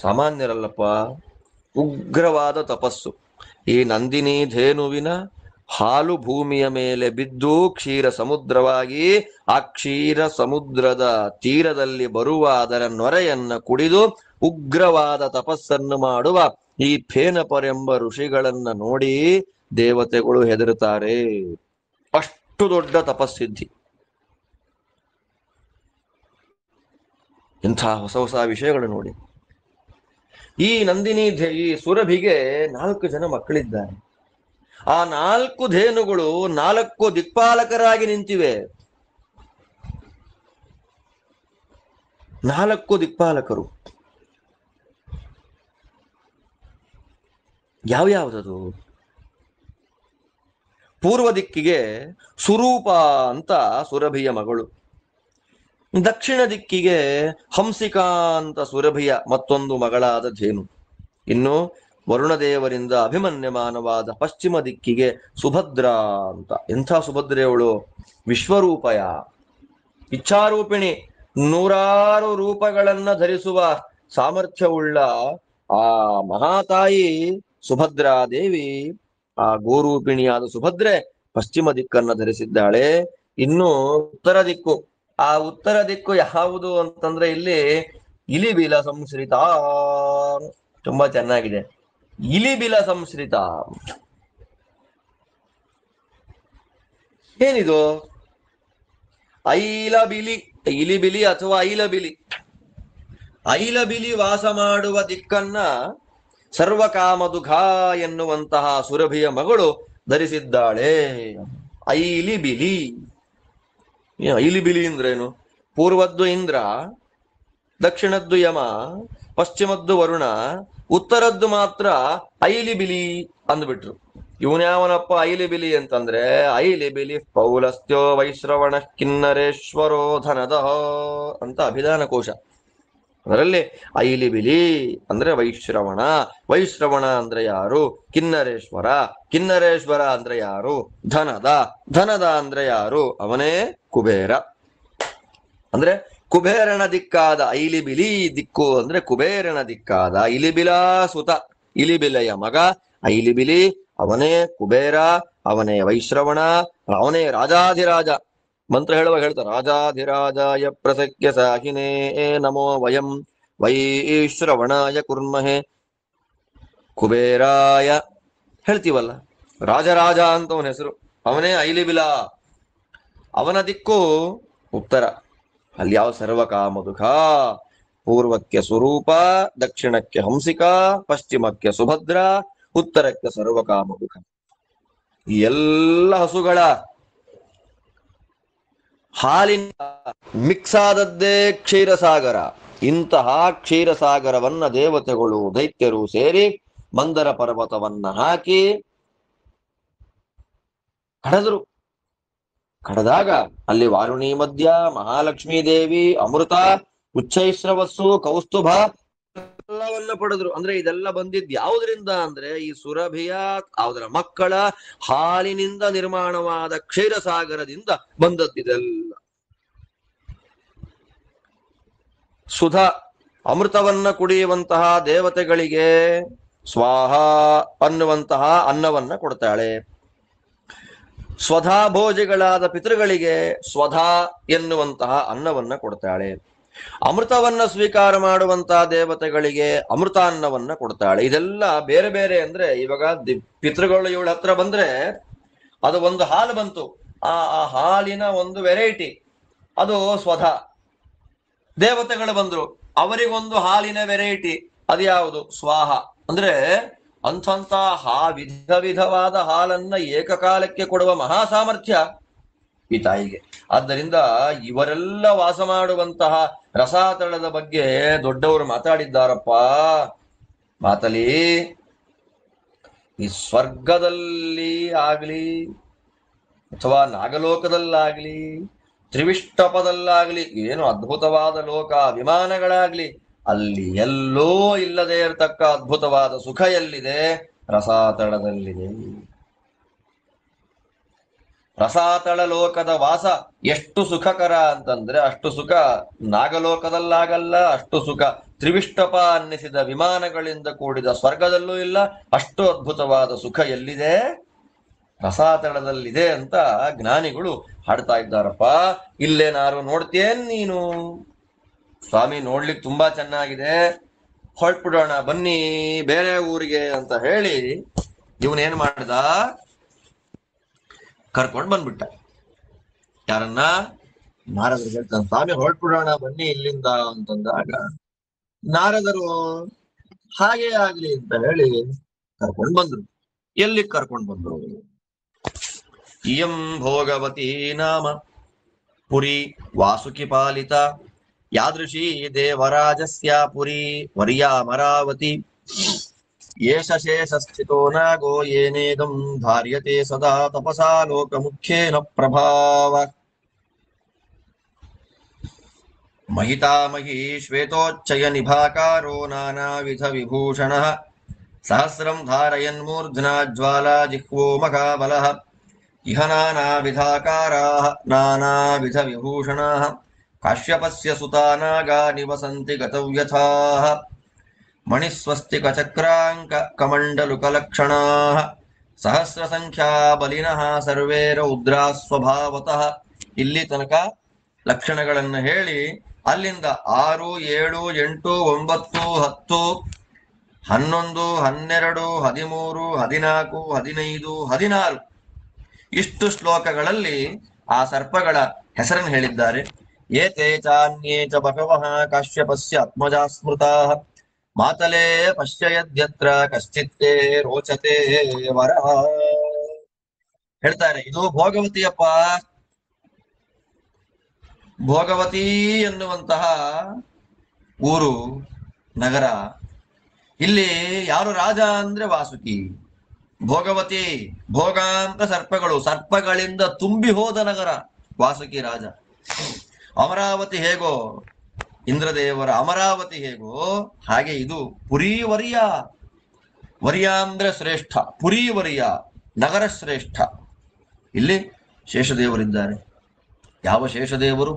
ಸಾಮಾನ್ಯರಲ್ಲಪ್ಪ, ಉಗ್ರವಾದ ತಪಸ್ಸು. ಈ ನಂದಿನಿ ಧೇನುವಿನ ಹಾಲು ಭೂಮಿಯ ಮೇಲೆ ಬಿದ್ದು ಕ್ಷೀರ ಸಮುದ್ರವಾಗಿ ಆ ಕ್ಷೀರ ಸಮುದ್ರದ ತೀರದಲ್ಲಿ ಬರುವ ಅದರ ನೊರೆಯನ್ನ ಕುಡಿದು ಉಗ್ರವಾದ ತಪಸ್ಸನ್ನು ಮಾಡುವ ಈ ಫೇನಪರೆಂಬ ಋಷಿಗಳನ್ನ ನೋಡಿ ದೇವತೆಗಳು ಹೆದರುತ್ತಾರೆ. ಅಷ್ಟು ದೊಡ್ಡ ತಪಸ್ಸಿದ್ಧಿ. ಇಂಥ ಹೊಸ ಹೊಸ ವಿಷಯಗಳು ನೋಡಿ. ಈ ನಂದಿನಿ ಈ ಸುರಭಿಗೆ 4 ಜನ ಮಕ್ಕಳಿದ್ದಾರೆ. ಆ 4 ಧೇನುಗಳು 4 ದಿಕ್ಪಾಲಕರಾಗಿ ನಿಂತಿವೆ. 4 ದಿಕ್ಪಾಲಕರು ಯಾವ್ಯಾವುದದು? ಪೂರ್ವ ದಿಕ್ಕಿಗೆ ಸುರೂಪ ಅಂತ ಸುರಭಿಯ ಮಗಳು, ದಕ್ಷಿಣ ದಿಕ್ಕಿಗೆ ಹಂಸಿಕಾ ಅಂತ ಸುರಭಿಯ ಮತ್ತೊಂದು ಮಗಳಾದ ಧೇನು, ಇನ್ನು ವರುಣದೇವರಿಂದ ಅಭಿಮನ್ಯಮಾನವಾದ ಪಶ್ಚಿಮ ದಿಕ್ಕಿಗೆ ಸುಭದ್ರ ಅಂತ. ಎಂಥ ಸುಭದ್ರೆಯವಳು! ವಿಶ್ವರೂಪಯ, ಇಚ್ಛಾರೂಪಿಣಿ, 100 ರೂಪಗಳನ್ನ ಧರಿಸುವ ಸಾಮರ್ಥ್ಯವುಳ್ಳ ಆ ಮಹಾತಾಯಿ ಸುಭದ್ರಾದೇವಿ, ಆ ಗೋರೂಪಿಣಿಯಾದ ಸುಭದ್ರೆ ಪಶ್ಚಿಮ ದಿಕ್ಕನ್ನ ಧರಿಸಿದ್ದಾಳೆ. ಇನ್ನು ಉತ್ತರ ದಿಕ್ಕು, ಆ ಉತ್ತರ ದಿಕ್ಕು ಯಾವುದು ಅಂತಂದ್ರೆ ಇಲ್ಲಿ ಇಲಿಬಿಲ ಸಂಶ್ರಿತ. ತುಂಬಾ ಚೆನ್ನಾಗಿದೆ. ಇಲಿಬಿಲ ಸಂಶ್ರಿತ ಏನಿದು? ಐಲಬಿಲಿ, ಇಲಿಬಿಲಿ ಅಥವಾ ಐಲಬಿಲಿ. ಐಲಬಿಲಿ ವಾಸ ಮಾಡುವ ದಿಕ್ಕನ್ನ ಸರ್ವಕಾಮದುಘ ಎನ್ನುವಂತಹ ಸುರಭಿಯ ಮಗಳು ಧರಿಸಿದ್ದಾಳೆ. ಐಲಿಬಿಲಿ. ಐಲಿಬಿಲಿ ಅಂದ್ರೇನು? ಪೂರ್ವದ್ದು ಇಂದ್ರ, ದಕ್ಷಿಣದ್ದು ಯಮ, ಪಶ್ಚಿಮದ್ದು ವರುಣ, ಉತ್ತರದ್ದು ಮಾತ್ರ ಐಲಿಬಿಲಿ ಅಂದ್ಬಿಟ್ರು. ಇವನ್ಯಾವನಪ್ಪ ಐಲಿಬಿಲಿ ಅಂತಂದ್ರೆ, ಐಲಿಬಿಲಿ ಪೌಲಸ್ತ್ಯೋ ವೈಶ್ರವಣ ಕಿನ್ನರೇಶ್ವರೋ ಧನದ ಅಂತ ಅಭಿಧಾನ ಕೋಶ. ಅದರಲ್ಲಿ ಐಲಿಬಿಲಿ ಅಂದ್ರೆ ವೈಶ್ರವಣ, ವೈಶ್ರವಣ ಅಂದ್ರೆ ಯಾರು? ಕಿನ್ನರೇಶ್ವರ, ಕಿನ್ನರೇಶ್ವರ ಅಂದ್ರೆ ಯಾರು? ಧನದ, ಧನದ ಅಂದ್ರೆ ಯಾರು? ಅವನೇ ಕುಬೇರ. ಅಂದ್ರೆ ಕುಬೇರನ ದಿಕ್ಕಾದ ಐಲಿಬಿಲಿ ದಿಕ್ಕು ಅಂದ್ರೆ ಕುಬೇರನ ದಿಕ್ಕಾದ ಇಲಿಬಿಲ ಸುತ, ಇಲಿಬಿಲೆಯ ಮಗ ಐಲಿಬಿಲಿ, ಅವನೇ ಕುಬೇರ, ಅವನೇ ವೈಶ್ರವಣ, ಅವನೇ ರಾಜಾಧಿರಾಜ. ಮಂತ್ರ ಹೇಳುವಾಗ ಹೇಳ್ತಾರೆ, ರಾಜಾಧಿರಾಜಾಯ ಪ್ರಸಕ್ಯ ಸಾಹಿನೇ ನಮೋ ವಯಂ ವೈಶ್ರವಣಾಯ ಕುರ್ಮಹೆ ಕುಬೇರಾಯ ಹೇಳ್ತೀವಲ್ಲ. ರಾಜರಾಜ ಅಂತ ಅವನ ಹೆಸರು. ಅವನೇ ಐಲಿಬಿಲ. ಅವನ ದಿಕ್ಕು ಉತ್ತರ. ಅಲ್ಲಿ ಯಾವ ಸರ್ವಕಾಮದುಘ. ಪೂರ್ವಕ್ಕೆ ಸ್ವರೂಪ, ದಕ್ಷಿಣಕ್ಕೆ ಹಂಸಿಕಾ, ಪಶ್ಚಿಮಕ್ಕೆ ಸುಭದ್ರ, ಉತ್ತರಕ್ಕೆ ಸರ್ವಕಾಮದುಘ. ಈ ಎಲ್ಲ ಹಸುಗಳ ಹಾಲಿನ ಮಿಕ್ಸ್ ಆದದ್ದೇ ಕ್ಷೀರಸಾಗರ. ಇಂತಹ ಕ್ಷೀರಸಾಗರವನ್ನ ದೇವತೆಗಳು ದೈತ್ಯರು ಸೇರಿ ಮಂದರ ಪರ್ವತವನ್ನ ಹಾಕಿ ಕಳೆದರು. ಕಡದಾಗ ಅಲ್ಲಿ ವಾರುಣಿ ಮಧ್ಯ, ಮಹಾಲಕ್ಷ್ಮೀ ದೇವಿ, ಅಮೃತ, ಉಚ್ಚೈಶ್ರವಸ್ಸು, ಕೌಸ್ತುಭ ಎಲ್ಲವನ್ನ ಪಡೆದ್ರು. ಅಂದ್ರೆ ಇದೆಲ್ಲ ಬಂದಿದ್ ಯಾವುದರಿಂದ ಅಂದ್ರೆ ಈ ಸುರಭಿಯ ಅದರ ಮಕ್ಕಳ ಹಾಲಿನಿಂದ ನಿರ್ಮಾಣವಾದ ಕ್ಷೀರಸಾಗರದಿಂದ ಬಂದದ್ದಿದೆಲ್ಲ. ಸುಧ ಅಮೃತವನ್ನ ಕುಡಿಯುವಂತಹ ದೇವತೆಗಳಿಗೆ ಸ್ವಾಹ ಅನ್ನುವಂತಹ ಅನ್ನವನ್ನ ಕೊಡ್ತಾಳೆ. ಸ್ವಧಾ ಭೋಜಿಗಳಾದ ಪಿತೃಗಳಿಗೆ ಸ್ವಧಾ ಎನ್ನುವಂತಹ ಅನ್ನವನ್ನ ಕೊಡ್ತಾಳೆ. ಅಮೃತವನ್ನ ಸ್ವೀಕಾರ ಮಾಡುವಂತಹ ದೇವತೆಗಳಿಗೆ ಅಮೃತಾನ್ನವನ್ನ ಕೊಡ್ತಾಳೆ. ಇದೆಲ್ಲ ಬೇರೆ ಬೇರೆ ಅಂದ್ರೆ ಇವಾಗ ಪಿತೃಗಳು ಇವಳ ಹತ್ರ ಬಂದ್ರೆ ಅದು ಒಂದು ಹಾಲು ಬಂತು, ಆ ಹಾಲಿನ ಒಂದು ವೆರೈಟಿ ಅದು ಸ್ವಧಾ. ದೇವತೆಗಳು ಬಂದ್ರು, ಅವರಿಗೊಂದು ಹಾಲಿನ ವೆರೈಟಿ, ಅದು ಯಾವುದು ಸ್ವಾಹ. ಅಂದ್ರೆ ಅಂಥ ವಿಧ ವಿಧವಾದ ಹಾಲನ್ನ ಏಕಕಾಲಕ್ಕೆ ಕೊಡುವ ಮಹಾ ಸಾಮರ್ಥ್ಯ ಈ ತಾಯಿಗೆ. ಆದ್ದರಿಂದ ಇವರೆಲ್ಲ ವಾಸ ಮಾಡುವಂತಹ ರಸಾತಳದ ಬಗ್ಗೆ ದೊಡ್ಡವರು ಮಾತಾಡಿದ್ದಾರಪ್ಪ. ಮಾತಲಿ ಈ ಸ್ವರ್ಗದಲ್ಲಿ ಆಗ್ಲಿ ಅಥವಾ ನಾಗಲೋಕದಲ್ಲಾಗ್ಲಿ ತ್ರಿವಿಷ್ಟಪದಲ್ಲಾಗ್ಲಿ ಏನು ಅದ್ಭುತವಾದ ಲೋಕ ವಿಮಾನಗಳಾಗ್ಲಿ ಅಲ್ಲಿ ಎಲ್ಲೋ ಇಲ್ಲದೆ ಇರತಕ್ಕ ಅದ್ಭುತವಾದ ಸುಖ ಎಲ್ಲಿದೆ? ರಸಾತಳದಲ್ಲಿದೆ. ರಸಾತಳ ಲೋಕದ ವಾಸ ಎಷ್ಟು ಸುಖಕರ ಅಂತಂದ್ರೆ ಅಷ್ಟು ಸುಖ ನಾಗಲೋಕದಲ್ಲಾಗಲ್ಲ, ಅಷ್ಟು ಸುಖ ತ್ರಿವಿಷ್ಟಪ ಅನ್ನಿಸಿದ ವಿಮಾನಗಳಿಂದ ಕೂಡಿದ ಸ್ವರ್ಗದಲ್ಲೂ ಇಲ್ಲ. ಅಷ್ಟು ಅದ್ಭುತವಾದ ಸುಖ ಎಲ್ಲಿದೆ? ರಸಾತಳದಲ್ಲಿದೆ ಅಂತ ಜ್ಞಾನಿಗಳು ಹಾಡ್ತಾ ಇದ್ದಾರಪ್ಪ. ಇಲ್ಲೇನಾರು ನೋಡ್ತೇನ್ ನೀನು? ಸ್ವಾಮಿ ನೋಡ್ಲಿಕ್ಕೆ ತುಂಬಾ ಚೆನ್ನಾಗಿದೆ, ಹೊರಟ್ಬಿಡೋಣ ಬನ್ನಿ ಬೇರೆ ಊರಿಗೆ ಅಂತ ಹೇಳಿ ಇವನೇನ್ ಮಾಡ್ದ? ಕರ್ಕೊಂಡು ಬಂದ್ಬಿಟ್ಟ. ಯಾರನ್ನ? ನಾರದರು ಹೇಳ್ತಾನೆ, ಸ್ವಾಮಿ ಹೊರಟ್ಬಿಡೋಣ ಬನ್ನಿ ಇಲ್ಲಿಂದ ಅಂತಂದಾಗ ನಾರದರು ಹಾಗೆ ಆಗ್ಲಿ ಅಂತ ಹೇಳಿ ಕರ್ಕೊಂಡು ಬಂದ್ರು. ಎಲ್ಲಿ ಕರ್ಕೊಂಡು ಬಂದ್ರು? ಇಯಂ ಭೋಗವತಿ ನಾಮ ಪುರಿ ವಾಸುಕಿ ಪಾಲಿತ ಯಾದೃಶೀ ದೇವರಾಜಸ್ಯ ಪುರಿ ವರ್ಯಾಮರಾವತಿ ಏಷ ಶೇಷ ಸ್ಥಿತೋ ನಾಗೋ ಯೇನೇದಂ ಧಾರ್ಯತೆ ಸದಾ ತಪಸಾ ಲೋಕಮುಖ್ಯೇನ ಪ್ರಭಾವ ಮಹಿತಾಮಹಿ ಶ್ವೇತೋಚ್ಚಯ ನಿಭಾಕಾರೋ ನಾನಾವಿಧ ವಿಭೂಷಣಃ ಸಹಸ್ರಂ ಧಾರಯನ್ ಮೂರ್ಧ್ನಾ ಜ್ವಾಲಾ ಜಿಹ್ವೋ ಮಖಾಬಲಃ ಇಹ ನಾನಾವಿಧಾಕಾರಾಃ ನಾನಾವಿಧ ವಿಭೂಷಣಾಃ ಕಾಶ್ಯಪಸ್ಯ ಸುತಾ ನಾಗಾ ನಿವಸಂತಿ ಗತವ್ಯಥಾಃ ಮಣಿಸ್ವಸ್ತಿಕ ಚಕ್ರಾಂಕ ಕಮಂಡಲುಕಲಕ್ಷಣಾಃ ಸಹಸ್ರ ಸಂಖ್ಯಾ ಬಲಿನಃ ಸರ್ವೇ ರೌದ್ರಾ ಸ್ವಭಾವತಃ. ಇಲ್ಲಿ ತನಕ ಲಕ್ಷಣಗಳನ್ನ ಹೇಳಿ ಅಲ್ಲಿಂದ 6, 7, 8, 9, 10, 11, 12, 13, 14, 15, 16 ಇಷ್ಟು ಶ್ಲೋಕಗಳಲ್ಲಿ ಆ ಸರ್ಪಗಳ ಹೆಸರನ್ನು ಹೇಳಿದ್ದಾರೆ. ಏತೇ ಚಾನ್ಯೇ ಚ ಬಹವಃ ಕಾಶ್ಯಪಸ್ಯ ಆತ್ಮಜಾ ಸ್ಮೃತಾಃ ಮಾತಲೇ ಪಶ್ಯಯದ್ಯತ್ರ ಕಶ್ಚಿತ್ತೇ ರೋಚತೆ ವರ. ಹೇಳ್ತಾರೆ, ಇದು ಭೋಗವತಿಯಪ್ಪ. ಭೋಗವತಿ ಎನ್ನುವಂತಹ ಊರು, ನಗರ. ಇಲ್ಲಿ ಯಾರು ರಾಜ ಅಂದ್ರೆ ವಾಸುಕಿ. ಭೋಗವತಿ, ಭೋಗ ಅಂತ ಸರ್ಪಗಳು, ಸರ್ಪಗಳಿಂದ ತುಂಬಿ ಹೋದ ನಗರ ವಾಸುಕಿ ರಾಜ. ಅಮರಾವತಿ ಹೇಗೋ ಇಂದ್ರದೇವರ ಅಮರಾವತಿ ಹೇಗೋ ಹಾಗೆ ಇದು ಪುರಿ ವರ್ಯ. ವರ್ಯ ಅಂದ್ರೆ ಶ್ರೇಷ್ಠ, ಪುರಿ ವರ್ಯ ನಗರ ಶ್ರೇಷ್ಠ. ಇಲ್ಲಿ ಶೇಷದೇವರಿದ್ದಾರೆ. ಯಾವ ಶೇಷದೇವರು?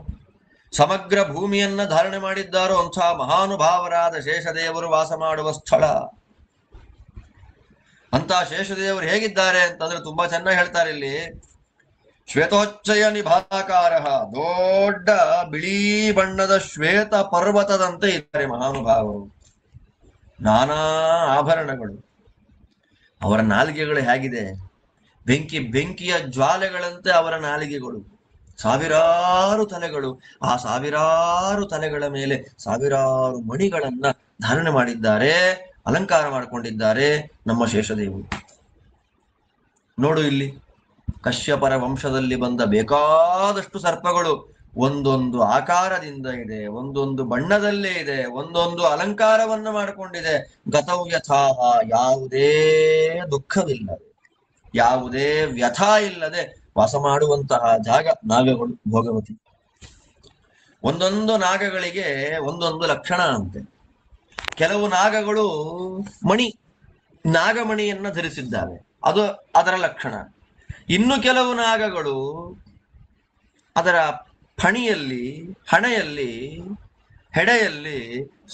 ಸಮಗ್ರ ಭೂಮಿಯನ್ನ ಧಾರಣೆ ಮಾಡಿದ್ದಾರೋ ಅಂಥ ಮಹಾನುಭಾವರಾದ ಶೇಷದೇವರು ವಾಸ ಮಾಡುವ ಸ್ಥಳ. ಅಂತ ಶೇಷದೇವರು ಹೇಗಿದ್ದಾರೆ ಅಂತಂದ್ರೆ ತುಂಬಾ ಚೆನ್ನಾಗಿ ಹೇಳ್ತಾರೆ ಇಲ್ಲಿ. ಶ್ವೇತೋಚ್ಚಯ ನಿಭಾಕಾರ, ದೊಡ್ಡ ಬಿಳಿ ಬಣ್ಣದ ಶ್ವೇತ ಪರ್ವತದಂತೆ ಇದ್ದಾರೆ ಮಹಾನುಭಾವರು. ನಾನಾ ಆಭರಣಗಳು. ಅವರ ನಾಲಿಗೆಗಳು ಹೇಗಿದೆ? ಬೆಂಕಿಯ ಜ್ವಾಲೆಗಳಂತೆ ಅವರ ನಾಲಿಗೆಗಳು. ಸಾವಿರಾರು ತಲೆಗಳು. ಆ ಸಾವಿರಾರು ತಲೆಗಳ ಮೇಲೆ ಸಾವಿರಾರು ಮಣಿಗಳನ್ನ ಧಾರಣೆ ಮಾಡಿದ್ದಾರೆ, ಅಲಂಕಾರ ಮಾಡಿಕೊಂಡಿದ್ದಾರೆ ನಮ್ಮ ಶೇಷದೇವರು. ನೋಡು ಇಲ್ಲಿ ಕಶ್ಯಪರ ವಂಶದಲ್ಲಿ ಬಂದ ಬೇಕಾದಷ್ಟು ಸರ್ಪಗಳು ಒಂದೊಂದು ಆಕಾರದಿಂದ ಇದೆ, ಒಂದೊಂದು ಬಣ್ಣದಲ್ಲೇ ಇದೆ, ಒಂದೊಂದು ಅಲಂಕಾರವನ್ನ ಮಾಡಿಕೊಂಡಿದೆ. ಗತವು ಯಥಾಹ, ಯಾವುದೇ ದುಃಖವಿಲ್ಲದೆ, ಯಾವುದೇ ವ್ಯಥ ಇಲ್ಲದೆ ವಾಸ ಮಾಡುವಂತಹ ಜಾಗ ನಾಗಗಳು ಭೋಗವತಿ. ಒಂದೊಂದು ನಾಗಗಳಿಗೆ ಒಂದೊಂದು ಲಕ್ಷಣ ಅಂತೆ. ಕೆಲವು ನಾಗಗಳು ನಾಗಮಣಿಯನ್ನ ಧರಿಸಿದ್ದಾವೆ, ಅದು ಅದರ ಲಕ್ಷಣ. ಇನ್ನು ಕೆಲವು ನಾಗಗಳು ಅದರ ಹಣೆಯಲ್ಲಿ ಹೆಡೆಯಲ್ಲಿ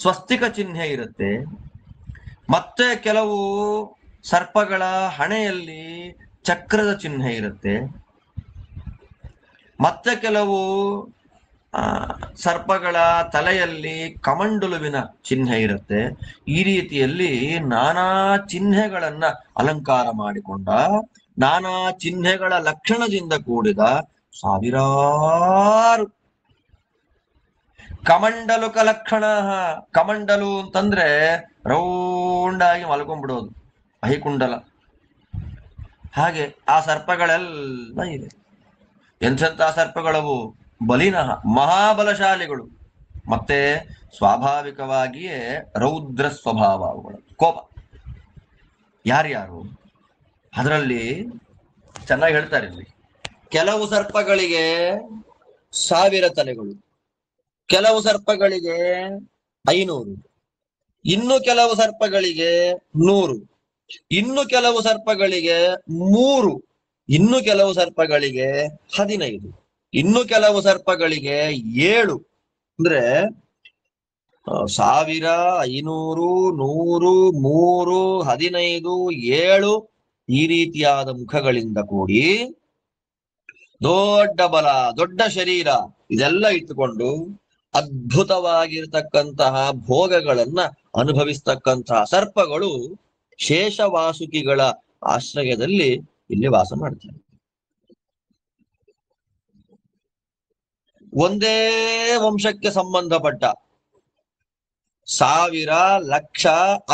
ಸ್ವಸ್ತಿಕ ಚಿಹ್ನೆ ಇರುತ್ತೆ. ಮತ್ತೆ ಕೆಲವು ಸರ್ಪಗಳ ಹಣೆಯಲ್ಲಿ ಚಕ್ರದ ಚಿಹ್ನೆ ಇರುತ್ತೆ. ಮತ್ತೆ ಕೆಲವು ಸರ್ಪಗಳ ತಲೆಯಲ್ಲಿ ಕಮಂಡಲುವಿನ ಚಿಹ್ನೆ ಇರುತ್ತೆ. ಈ ರೀತಿಯಲ್ಲಿ ನಾನಾ ಚಿಹ್ನೆಗಳನ್ನ ಅಲಂಕಾರ ಮಾಡಿಕೊಂಡ, ನಾನಾ ಚಿಹ್ನೆಗಳ ಲಕ್ಷಣದಿಂದ ಕೂಡಿದ ಸಾವಿರಾರು ಕಮಂಡಲುಕ ಲಕ್ಷಣ. ಕಮಂಡಲು ಅಂತಂದ್ರೆ ರೌಂಡಾಗಿ ಮಲ್ಕೊಂಡ್ಬಿಡೋದು, ಅಹಿಕುಂಡಲ. ಹಾಗೆ ಆ ಸರ್ಪಗಳೆಲ್ಲ ಇವೆ. ಎಂಥೆಂಥ ಸರ್ಪಗಳವು? ಬಲಿನಃ, ಮಹಾಬಲಶಾಲಿಗಳು. ಮತ್ತೆ ಸ್ವಾಭಾವಿಕವಾಗಿಯೇ ರೌದ್ರ ಸ್ವಭಾವ ಅವುಗಳು, ಕೋಪ. ಯಾರ್ಯಾರು ಅದರಲ್ಲಿ ಚೆನ್ನಾಗಿ ಹೇಳ್ತಾರೆ ಇಲ್ಲಿ. ಕೆಲವು ಸರ್ಪಗಳಿಗೆ 1000 ತಲೆಗಳು, ಕೆಲವು ಸರ್ಪಗಳಿಗೆ 500, ಇನ್ನು ಕೆಲವು ಸರ್ಪಗಳಿಗೆ 100, ಇನ್ನು ಕೆಲವು ಸರ್ಪಗಳಿಗೆ 3, ಇನ್ನು ಕೆಲವು ಸರ್ಪಗಳಿಗೆ 15, ಇನ್ನು ಕೆಲವು ಸರ್ಪಗಳಿಗೆ 7. ಅಂದ್ರೆ 1000, 500, 100, 3, 15, 7 ಈ ರೀತಿಯಾದ ಮುಖಗಳಿಂದ ಕೂಡಿ ದೊಡ್ಡ ಬಲ, ದೊಡ್ಡ ಶರೀರ ಇದೆಲ್ಲ ಇಟ್ಟುಕೊಂಡು ಅದ್ಭುತವಾಗಿರ್ತಕ್ಕಂತಹ ಭೋಗಗಳನ್ನ ಅನುಭವಿಸ್ತಕ್ಕಂತಹ ಸರ್ಪಗಳು ಶೇಷವಾಸುಕಿಗಳ ಆಶ್ರಯದಲ್ಲಿ ಇಲ್ಲಿ ವಾಸ ಮಾಡ್ತಾರೆ. ಒಂದೇ ವಂಶಕ್ಕೆ ಸಂಬಂಧಪಟ್ಟ 1000, ಲಕ್ಷ,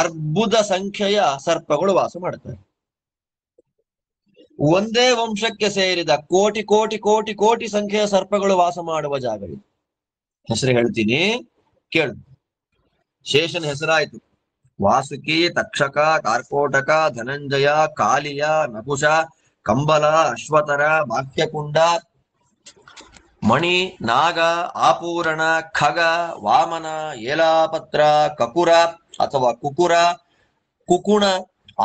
ಅರ್ಬುದ ಸಂಖ್ಯೆಯ ಸರ್ಪಗಳು ವಾಸ ಮಾಡ್ತಾರೆ. ಒಂದೇ ವಂಶಕ್ಕೆ ಸೇರಿದ ಕೋಟಿ ಕೋಟಿ ಕೋಟಿ ಕೋಟಿ ಸಂಖ್ಯೆಯ ಸರ್ಪಗಳು ವಾಸ ಮಾಡುವ ಜಾಗವಿದೆ. ಹೆಸರು ಹೇಳ್ತೀನಿ ಕೇಳು. ಶೇಷನ ಹೆಸರಾಯ್ತು. ವಾಸುಕಿ, ತಕ್ಷಕ, ಕಾರ್ಕೋಟಕ, ಧನಂಜಯ, ಕಾಲಿಯ, ನಕುಶ, ಕಂಬಲ, ಅಶ್ವತರ, ಬಾಹ್ಯಕುಂಡ, ಮಣಿ, ನಾಗ, ಆಪೂರಣ, ಖಗ, ವಾಮನ, ಏಲಾಪತ್ರ, ಕಕುರ ಅಥವಾ ಕುಕುರ, ಕುಕುಣ,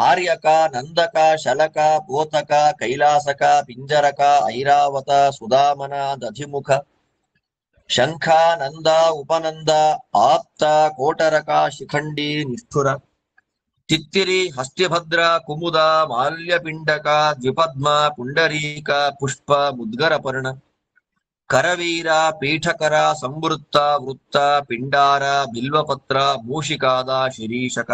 ಆರ್ಯಕ, ನಂದಕ, ಶಲಕ, ಪೋತಕ, ಕೈಲಾಸಕ, ಪಿಂಜರಕ, ಐರಾವತ, ಸುಧಾಮನ, ದಧಿಮುಖ, ಶಂಖ, ನಂದ, ಉಪನಂದ, ಆಪ್ತ, ಕೋಟರಕ, ಶಿಖಂಡಿ, ನಿಷ್ಠುರ, ತಿತ್ತಿರಿ, ಹಸ್ತಿಭದ್ರ, ಕುಮುದ, ಮಾಲ್ಯಪಿಂಡಕ, ದ್ವಿಪದ್ಮ, ಪುಂಡರೀಕ, ಪುಷ್ಪ, ಮುದ್ಗರಪರ್ಣ, ಕರವೀರ, ಪೀಠಕರ, ಸಂವೃತ್ತ, ವೃತ್ತ, ಪಿಂಡಾರ, ಬಿಲ್ವಪತ್ರ, ಮೂಷಿಕಾದ, ಶಿರೀಷಕ,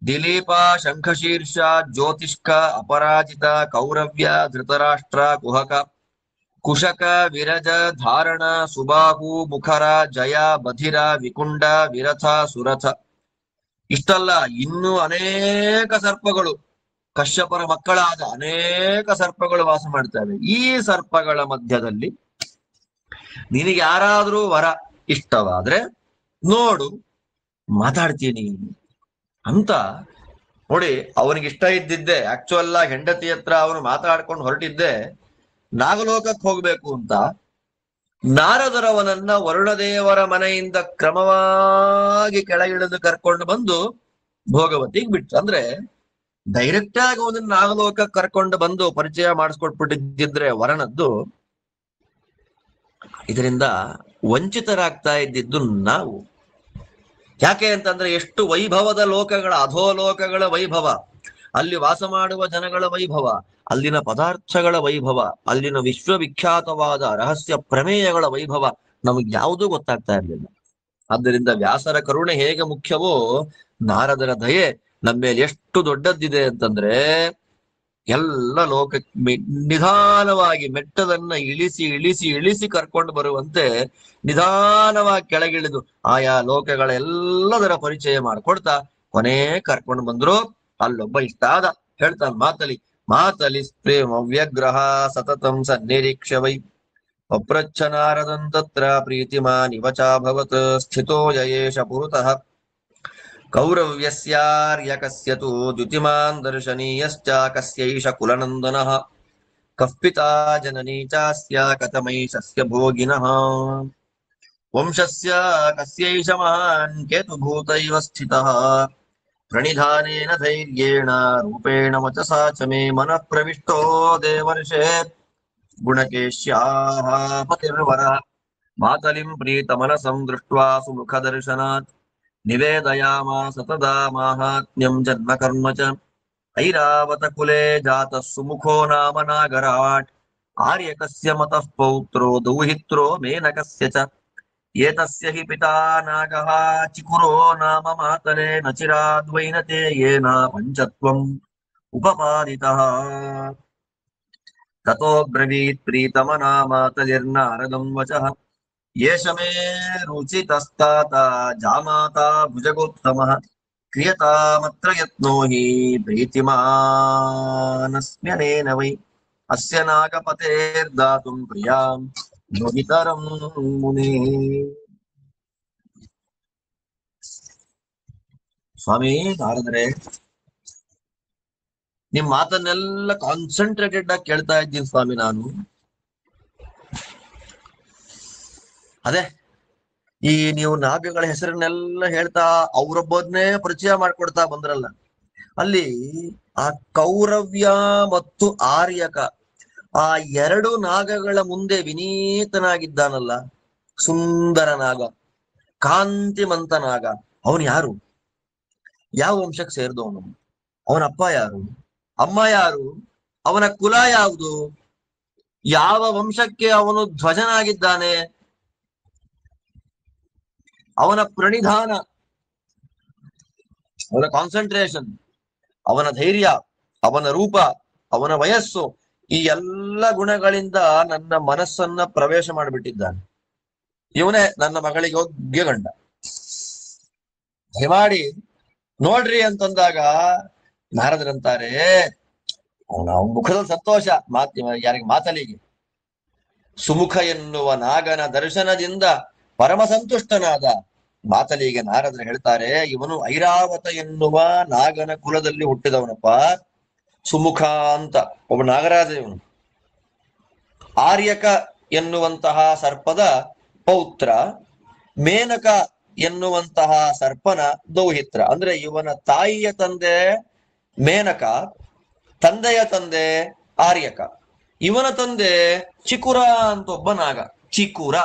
ದಿಲೀಪ, ಶಂಖಶೀರ್ಷ, ಜ್ಯೋತಿಷ್ಕ, ಅಪರಾಜಿತ, ಕೌರವ್ಯ, ಧೃತರಾಷ್ಟ್ರ, ಕುಹಕ, ಕುಶಕ, ವಿರಜ, ಧಾರಣ, ಸುಬಾಹು, ಮುಖರ, ಜಯ, ಬಧಿರ, ವಿಕುಂಡ, ವಿರಥ, ಸುರಥ. ಇಷ್ಟಲ್ಲ, ಇನ್ನೂ ಅನೇಕ ಸರ್ಪಗಳು, ಕಶ್ಯಪರ ಮಕ್ಕಳಾದ ಅನೇಕ ಸರ್ಪಗಳು ವಾಸ ಮಾಡ್ತವೆ. ಈ ಸರ್ಪಗಳ ಮಧ್ಯದಲ್ಲಿ ನಿನಗೆ ಯಾರಾದ್ರೂ ವರ ಇಷ್ಟವಾದ್ರೆ ನೋಡು, ಮಾತಾಡ್ತೀನಿ ಅಂತ. ನೋಡಿ, ಅವನಿಗೆ ಇಷ್ಟ ಇದ್ದಿದ್ದೆ ಆಕ್ಚುಯಲ್ ಆಗಿ ಹೆಂಡತಿ ಹತ್ರ ಅವನು ಮಾತಾಡ್ಕೊಂಡು ಹೊರಟಿದ್ದೆ ನಾಗಲೋಕಕ್ಕೆ ಹೋಗ್ಬೇಕು ಅಂತ. ನಾರದರವನನ್ನ ವರುಣದೇವರ ಮನೆಯಿಂದ ಕ್ರಮವಾಗಿ ಕೆಳಗಿಳಿದು ಕರ್ಕೊಂಡು ಬಂದು ಭೋಗವತಿಗೆ ಬಿಟ್ಟು. ಅಂದ್ರೆ ಡೈರೆಕ್ಟ್ ಆಗಿ ಅವನನ್ನ ನಾಗಲೋಕಕ್ಕೆ ಕರ್ಕೊಂಡು ಬಂದು ಪರಿಚಯ ಮಾಡಿಸ್ಕೊಟ್ಬಿಟ್ಟಿದ್ದಿದ್ರೆ ವರನದ್ದು, ಇದರಿಂದ ವಂಚಿತರಾಗ್ತಾ ಇದ್ದಿದ್ದು ನಾವು. ಯಾಕೆ ಅಂತಂದ್ರೆ ಎಷ್ಟು ವೈಭವದ ಲೋಕಗಳ, ಅಧೋಲೋಕಗಳ ವೈಭವ, ಅಲ್ಲಿ ವಾಸ ಮಾಡುವ ಜನಗಳ ವೈಭವ, ಅಲ್ಲಿನ ಪದಾರ್ಥಗಳ ವೈಭವ, ಅಲ್ಲಿನ ವಿಶ್ವವಿಖ್ಯಾತವಾದ ರಹಸ್ಯ ಪ್ರಮೇಯಗಳ ವೈಭವ ನಮಗೆ ಯಾವುದೂ ಗೊತ್ತಾಗ್ತಾ ಇರಲಿಲ್ಲ. ಆದ್ದರಿಂದ ವ್ಯಾಸರ ಕರುಣೆ ಹೇಗೆ ಮುಖ್ಯವೋ, ನಾರದರ ದಯೆ ನಮ್ಮ ಮೇಲೆ ಎಷ್ಟು ದೊಡ್ಡದ್ದಿದೆ ಅಂತಂದ್ರೆ, ಎಲ್ಲ ಲೋಕಕ್ಕೆ ನಿಧಾನವಾಗಿ ಮೆಟ್ಟದನ್ನ ಇಳಿಸಿ ಇಳಿಸಿ ಇಳಿಸಿ ಕರ್ಕೊಂಡು ಬರುವಂತೆ ನಿಧಾನವಾಗಿ ಕೆಳಗಿಳಿದು ಆಯಾ ಲೋಕಗಳ ಎಲ್ಲದರ ಪರಿಚಯ ಮಾಡಿಕೊಡ್ತಾ ಕೊನೆ ಕರ್ಕೊಂಡು ಬಂದ್ರು. ಅಲ್ಲೊಬ್ಬ ಇಷ್ಟ ಆದ, ಹೇಳ್ತಾನೆ ಮಾತಲಿ ಪ್ರೇಮ ವ್ಯಗ್ರಹ ಸತತಂ ಸನ್ನಿರೀಕ್ಷ ವೈ ಅಪ್ರಚ್ಛ ನಾರದಂ ತತ್ರ ಪ್ರೀತಿಮಾನಿವಚಾಭವತ್ ಸ್ಥಿತೋ ಯಯೇಷ ಪುರುತಃ ಕೌರವ್ಯಸ್ಯಾರ್ಯಕಸ್ಯ ತು ದ್ಯುತಿಮಾನ್ ದರ್ಶನೀಯಶ್ಚ ಕಸ್ಯೈಷ ಕುಲನಂದನಃ ಕಫ್ಪಿತಾ ಜನನೀ ಚಾಸ್ಯ ಕಥಮೈಷಸ್ಯ ಭೋಗಿನಃ ವಂಶಸ್ಯ ಕಸ್ಯೈಷ ಮಹಾನ್ ಕೇತುಭೂತೈವ ಸ್ಥಿತಃ ಪ್ರಣಿಧಾನೇನ ಧೈರ್ಯೇಣ ರೂಪೇಣ ವಚಸಾ ಚ ಮೇ ಮನಃ ಪ್ರವಿಷ್ಟೋ ದೇವರ್ಷೇ ಗುಣಕೇಶ್ಯಾಹ ಪತಿರ್ವರಃ ಮಾತಲಿಂ ಪ್ರೀತಮನಸಂ ದೃಷ್ಟ್ವಾ ಸುಮುಖದರ್ಶನಾತ್ ನಿವೇದಯಾಮಾಸ ತದಾ ಮಾಹಾತ್ಮ್ಯಂ ಜನ್ಮ ಕರ್ಮ ಚ ಐರಾವತ ಕುಲೇ ಜಾತಃ ಸುಮುಖೋ ನಾಮ ನಾಗರಾಟ್ ಆರ್ಯಕಸ್ಯ ಮತಃ ಪೌತ್ರೋ ದೌಹಿತ್ರೋ ಮೇನಕಸ್ಯ ಚ ಏತಸ್ಯ ಹಿ ಪಿತಾ ನಾಗಃ ಚಿಕುರೋ ನಾಮ ಮಾತಲೆ ನ ಚಿರಾದ್ವೈನತೆ ಯೇನ ಪಂಚತ್ವಂ ಉಪಪಾದಿತಃ ತತೋ ಬ್ರವೀತ್ ಪ್ರೀತಮನಾ ಮಾತಲಿರ್ನಾರದಂ ವಚಃ ಯೇಷ ಮೇ ರುಚಿತಸ್ತಾತ ಜಾಮಾತಾ ಭುಜಗೋತ್ತಮಃ ಕ್ರಿಯತಾಮತ್ರ ಯತ್ನೋ ಹಿ ಪ್ರೀತಿಮಾನಸ್ಮ್ಯನೇನ ವೈ ಅಸ್ಯ ನಾಗಪತೇರ್ದಾತುಂ ಪ್ರಿಯಾಂ ಯೋಗಿತರಂ ಮುನಿ. ಸ್ವಾಮಿ ನಾರದರೆ, ನಿಮ್ ಮಾತನ್ನೆಲ್ಲ ಕಾನ್ಸಂಟ್ರೇಟೆಡ್ ಆಗಿ ಕೇಳ್ತಾ ಇದ್ದೀನಿ ಸ್ವಾಮಿ ನಾನು. ಅದೇ ಈ ನೀವು ನಾಗಗಳ ಹೆಸರನ್ನೆಲ್ಲ ಹೇಳ್ತಾ ಅವರೊಬ್ಬರನ್ನೇ ಪರಿಚಯ ಮಾಡ್ಕೊಡ್ತಾ ಬಂದ್ರಲ್ಲ, ಅಲ್ಲಿ ಆ ಕೌರವ್ಯ ಮತ್ತು ಆರ್ಯಕ ಆ ಎರಡು ನಾಗಗಳ ಮುಂದೆ ವಿನೀತನಾಗಿದ್ದಾನಲ್ಲ, ಸುಂದರ ನಾಗ, ಕಾಂತಿಮಂತ ನಾಗ, ಅವನು ಯಾರು? ಯಾವ ವಂಶಕ್ಕೆ ಸೇರಿದವನು? ಅವನ ಅಪ್ಪ ಯಾರು? ಅಮ್ಮ ಯಾರು? ಅವನ ಕುಲ ಯಾವುದು? ಯಾವ ವಂಶಕ್ಕೆ ಅವನು ಧ್ವಜನಾಗಿದ್ದಾನೆ? ಅವನ ಪ್ರಣಿಧಾನ, ಅವನ ಕಾನ್ಸಂಟ್ರೇಷನ್, ಅವನ ಧೈರ್ಯ, ಅವನ ರೂಪ, ಅವನ ವಯಸ್ಸು, ಈ ಎಲ್ಲ ಗುಣಗಳಿಂದ ನನ್ನ ಮನಸ್ಸನ್ನ ಪ್ರವೇಶ ಮಾಡಿಬಿಟ್ಟಿದ್ದಾನೆ. ಇವನೇ ನನ್ನ ಮಗಳಿಗೆ ಯೋಗ್ಯ ಗಂಡ. ದಯಮಾಡಿ ನೋಡ್ರಿ ಅಂತಂದಾಗ ನಾರದರಂತಾರೆ, ಅವನ ಮುಖದಲ್ಲಿ ಸಂತೋಷ, ಯಾರಿಗೆ? ಮಾತಲಿಗೆ. ಸುಮುಖ ಎನ್ನುವ ನಾಗನ ದರ್ಶನದಿಂದ ಪರಮ ಸಂತುಷ್ಟನಾದ ಮಾತಲಿಗೆ ನಾರದರು ಹೇಳ್ತಾರೆ, ಇವನು ಐರಾವತ ಎನ್ನುವ ನಾಗನ ಕುಲದಲ್ಲಿ ಹುಟ್ಟಿದವನಪ್ಪ. ಸುಮುಖ ಅಂತ ಒಬ್ಬ ನಾಗರಾಜ ಇವನು. ಆರ್ಯಕ ಎನ್ನುವಂತಹ ಸರ್ಪದ ಪೌತ್ರ, ಮೇನಕ ಎನ್ನುವಂತಹ ಸರ್ಪನ ದೌಹಿತ್ರ. ಅಂದ್ರೆ ಇವನ ತಾಯಿಯ ತಂದೆ ಮೇನಕ, ತಂದೆಯ ತಂದೆ ಆರ್ಯಕ. ಇವನ ತಂದೆ ಚಿಕುರ ಅಂತ ಒಬ್ಬ ನಾಗ, ಚಿಕುರ.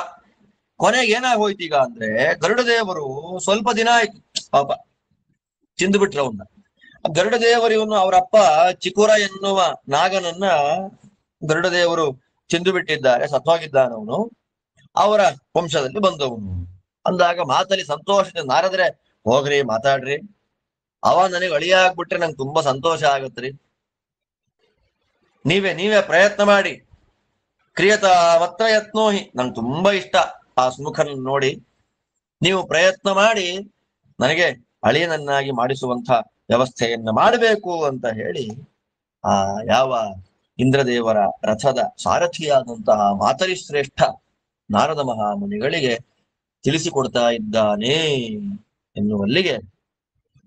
ಕೊನೆಗೆ ಏನಾಗೋಯ್ತು ಈಗ ಅಂದ್ರೆ, ಗರುಡದೇವರು ಸ್ವಲ್ಪ ದಿನ ಆಯ್ತು ಪಾಪ ತಿಂದು ಬಿಟ್ರು ಅವನ್ನ. ಗರುಡದೇವರು ಇವನು ಅವರಪ್ಪ ಚಿಕುರ ಎನ್ನುವ ನಾಗನನ್ನ ಗರುಡದೇವರು ತಿಂದು ಬಿಟ್ಟಿದ್ದಾರೆ, ಸತ್ತೋಗಿದ್ದಾನವನು, ಅವರ ವಂಶದಲ್ಲಿ ಬಂದವನು ಅಂದಾಗ ಮಾತಲ್ಲಿ ಸಂತೋಷದಿಂದ ನಾರದ್ರೆ, ಹೋಗ್ರಿ ಮಾತಾಡ್ರಿ, ಅವ ನನಗೆ ಅಳಿಯ ಆಗ್ಬಿಟ್ರೆ ನಂಗೆ ತುಂಬಾ ಸಂತೋಷ ಆಗತ್ರಿ. ನೀವೇ ಪ್ರಯತ್ನ ಮಾಡಿ. ಕ್ರಿಯತ ಮತ್ರ ಯತ್ನೋಹಿ, ನಂಗೆ ತುಂಬಾ ಇಷ್ಟ ಆ ಸುಮುಖನ ನೋಡಿ, ನೀವು ಪ್ರಯತ್ನ ಮಾಡಿ ನನಗೆ ಅಳಿಯನನ್ನಾಗಿ ಮಾಡಿಸುವಂತ ವ್ಯವಸ್ಥೆಯನ್ನ ಮಾಡಬೇಕು ಅಂತ ಹೇಳಿ ಆ ಯಾವ ಇಂದ್ರದೇವರ ರಥದ ಸಾರಥಿಯಾದಂತಹ ಮಾತರಿ ಶ್ರೇಷ್ಠ ನಾರದ ಮಹಾಮುನಿಗಳಿಗೆ ತಿಳಿಸಿಕೊಡ್ತಾ ಇದ್ದಾನೆ ಎನ್ನುವಲ್ಲಿಗೆ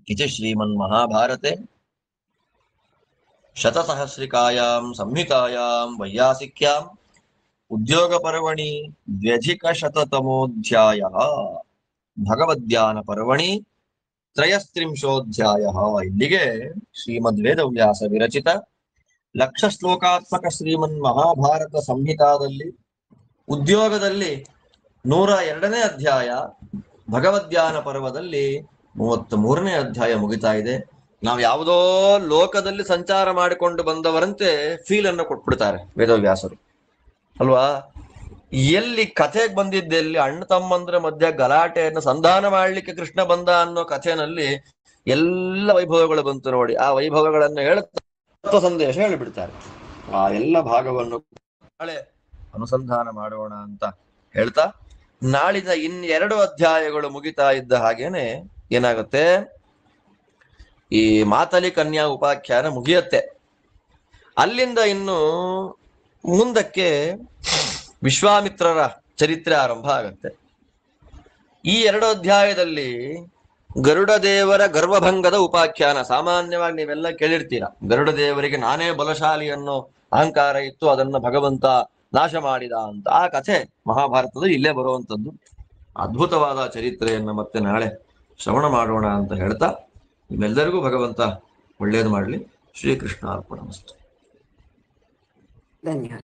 ಇತಿ ಶ್ರೀಮನ್ ಮಹಾಭಾರತೆ ಶತಸಹಸ್ರಿಕಾಯಾಂ ಸಂಹಿತಾಯಾಂ ವೈಯಾಸಿಕ್ಯಾಂ ಉದ್ಯೋಗ ಪರ್ವಣಿ 2000ತಮೋಧ್ಯಾಯಃ ಭಗವದ್ಧ್ಯಾನ ಪರ್ವಣಿ 33ೋಧ್ಯಾಯಃ. ಇಲ್ಲಿಗೆ ಶ್ರೀಮದ್ ವೇದವ್ಯಾಸ ವಿರಚಿತ 1,00,000 ಶ್ಲೋಕಾತ್ಮಕ ಶ್ರೀಮನ್ ಮಹಾಭಾರತ ಸಂಹಿತಾದಲ್ಲಿ ಉದ್ಯೋಗದಲ್ಲಿ 102ನೇ ಅಧ್ಯಾಯ, ಭಗವದ್ಧ್ಯಾನ ಪರ್ವದಲ್ಲಿ 33ನೇ ಅಧ್ಯಾಯ ಮುಗಿತಾ ಇದೆ. ನಾವು ಯಾವುದೋ ಲೋಕದಲ್ಲಿ ಸಂಚಾರ ಮಾಡಿಕೊಂಡು ಬಂದವರಂತೆ ಫೀಲ್ ಅನ್ನು ಕೊಟ್ಬಿಡ್ತಾರೆ ವೇದವ್ಯಾಸರು ಅಲ್ವಾ. ಎಲ್ಲಿ ಕಥೆಗೆ ಬಂದಿದ್ದೆಲ್ಲಿ ಅಣ್ಣ ತಮ್ಮಂದ್ರ ಮಧ್ಯ ಗಲಾಟೆಯನ್ನು ಸಂಧಾನ ಮಾಡ್ಲಿಕ್ಕೆ ಕೃಷ್ಣ ಬಂದ ಅನ್ನೋ ಕಥೆನಲ್ಲಿ ಎಲ್ಲ ವೈಭವಗಳು ಬಂತು ನೋಡಿ. ಆ ವೈಭವಗಳನ್ನು ಹೇಳುತ್ತ ಸಂದೇಶ ಹೇಳಿಬಿಡ್ತಾರೆ. ಆ ಎಲ್ಲ ಭಾಗವನ್ನು ನಾಳೆ ಅನುಸಂಧಾನ ಮಾಡೋಣ ಅಂತ ಹೇಳ್ತಾ, ನಾಳಿನ 2 ಅಧ್ಯಾಯಗಳು ಮುಗಿತಾ ಇದ್ದ ಹಾಗೇನೆ ಏನಾಗುತ್ತೆ, ಈ ಮಾತಲಿ ಕನ್ಯಾ ಉಪಾಖ್ಯಾನ ಮುಗಿಯತ್ತೆ. ಅಲ್ಲಿಂದ ಇನ್ನು ಮುಂದಕ್ಕೆ ವಿಶ್ವಾಮಿತ್ರರ ಚರಿತ್ರೆ ಆರಂಭ ಆಗತ್ತೆ. ಈ 2 ಅಧ್ಯಾಯದಲ್ಲಿ ಗರುಡ ದೇವರ ಗರ್ವಭಂಗದ ಉಪಾಖ್ಯಾನ. ಸಾಮಾನ್ಯವಾಗಿ ನೀವೆಲ್ಲ ಕೇಳಿರ್ತೀರ, ಗರುಡ ದೇವರಿಗೆ ನಾನೇ ಬಲಶಾಲಿ ಅನ್ನೋ ಅಹಂಕಾರ ಇತ್ತು, ಅದನ್ನ ಭಗವಂತ ನಾಶ ಮಾಡಿದ ಅಂತ ಆ ಕಥೆ ಮಹಾಭಾರತದ ಇಲ್ಲೇ ಬರುವಂತದ್ದು. ಅದ್ಭುತವಾದ ಚರಿತ್ರೆಯನ್ನ ಮತ್ತೆ ನಾಳೆ ಶ್ರವಣ ಮಾಡೋಣ ಅಂತ ಹೇಳ್ತಾ, ನಿಮ್ಮೆಲ್ಲರಿಗೂ ಭಗವಂತ ಒಳ್ಳೇದು ಮಾಡಲಿ. ಶ್ರೀಕೃಷ್ಣ ಅರ್ಪಣಮಸ್ತು. ಧನ್ಯವಾದ.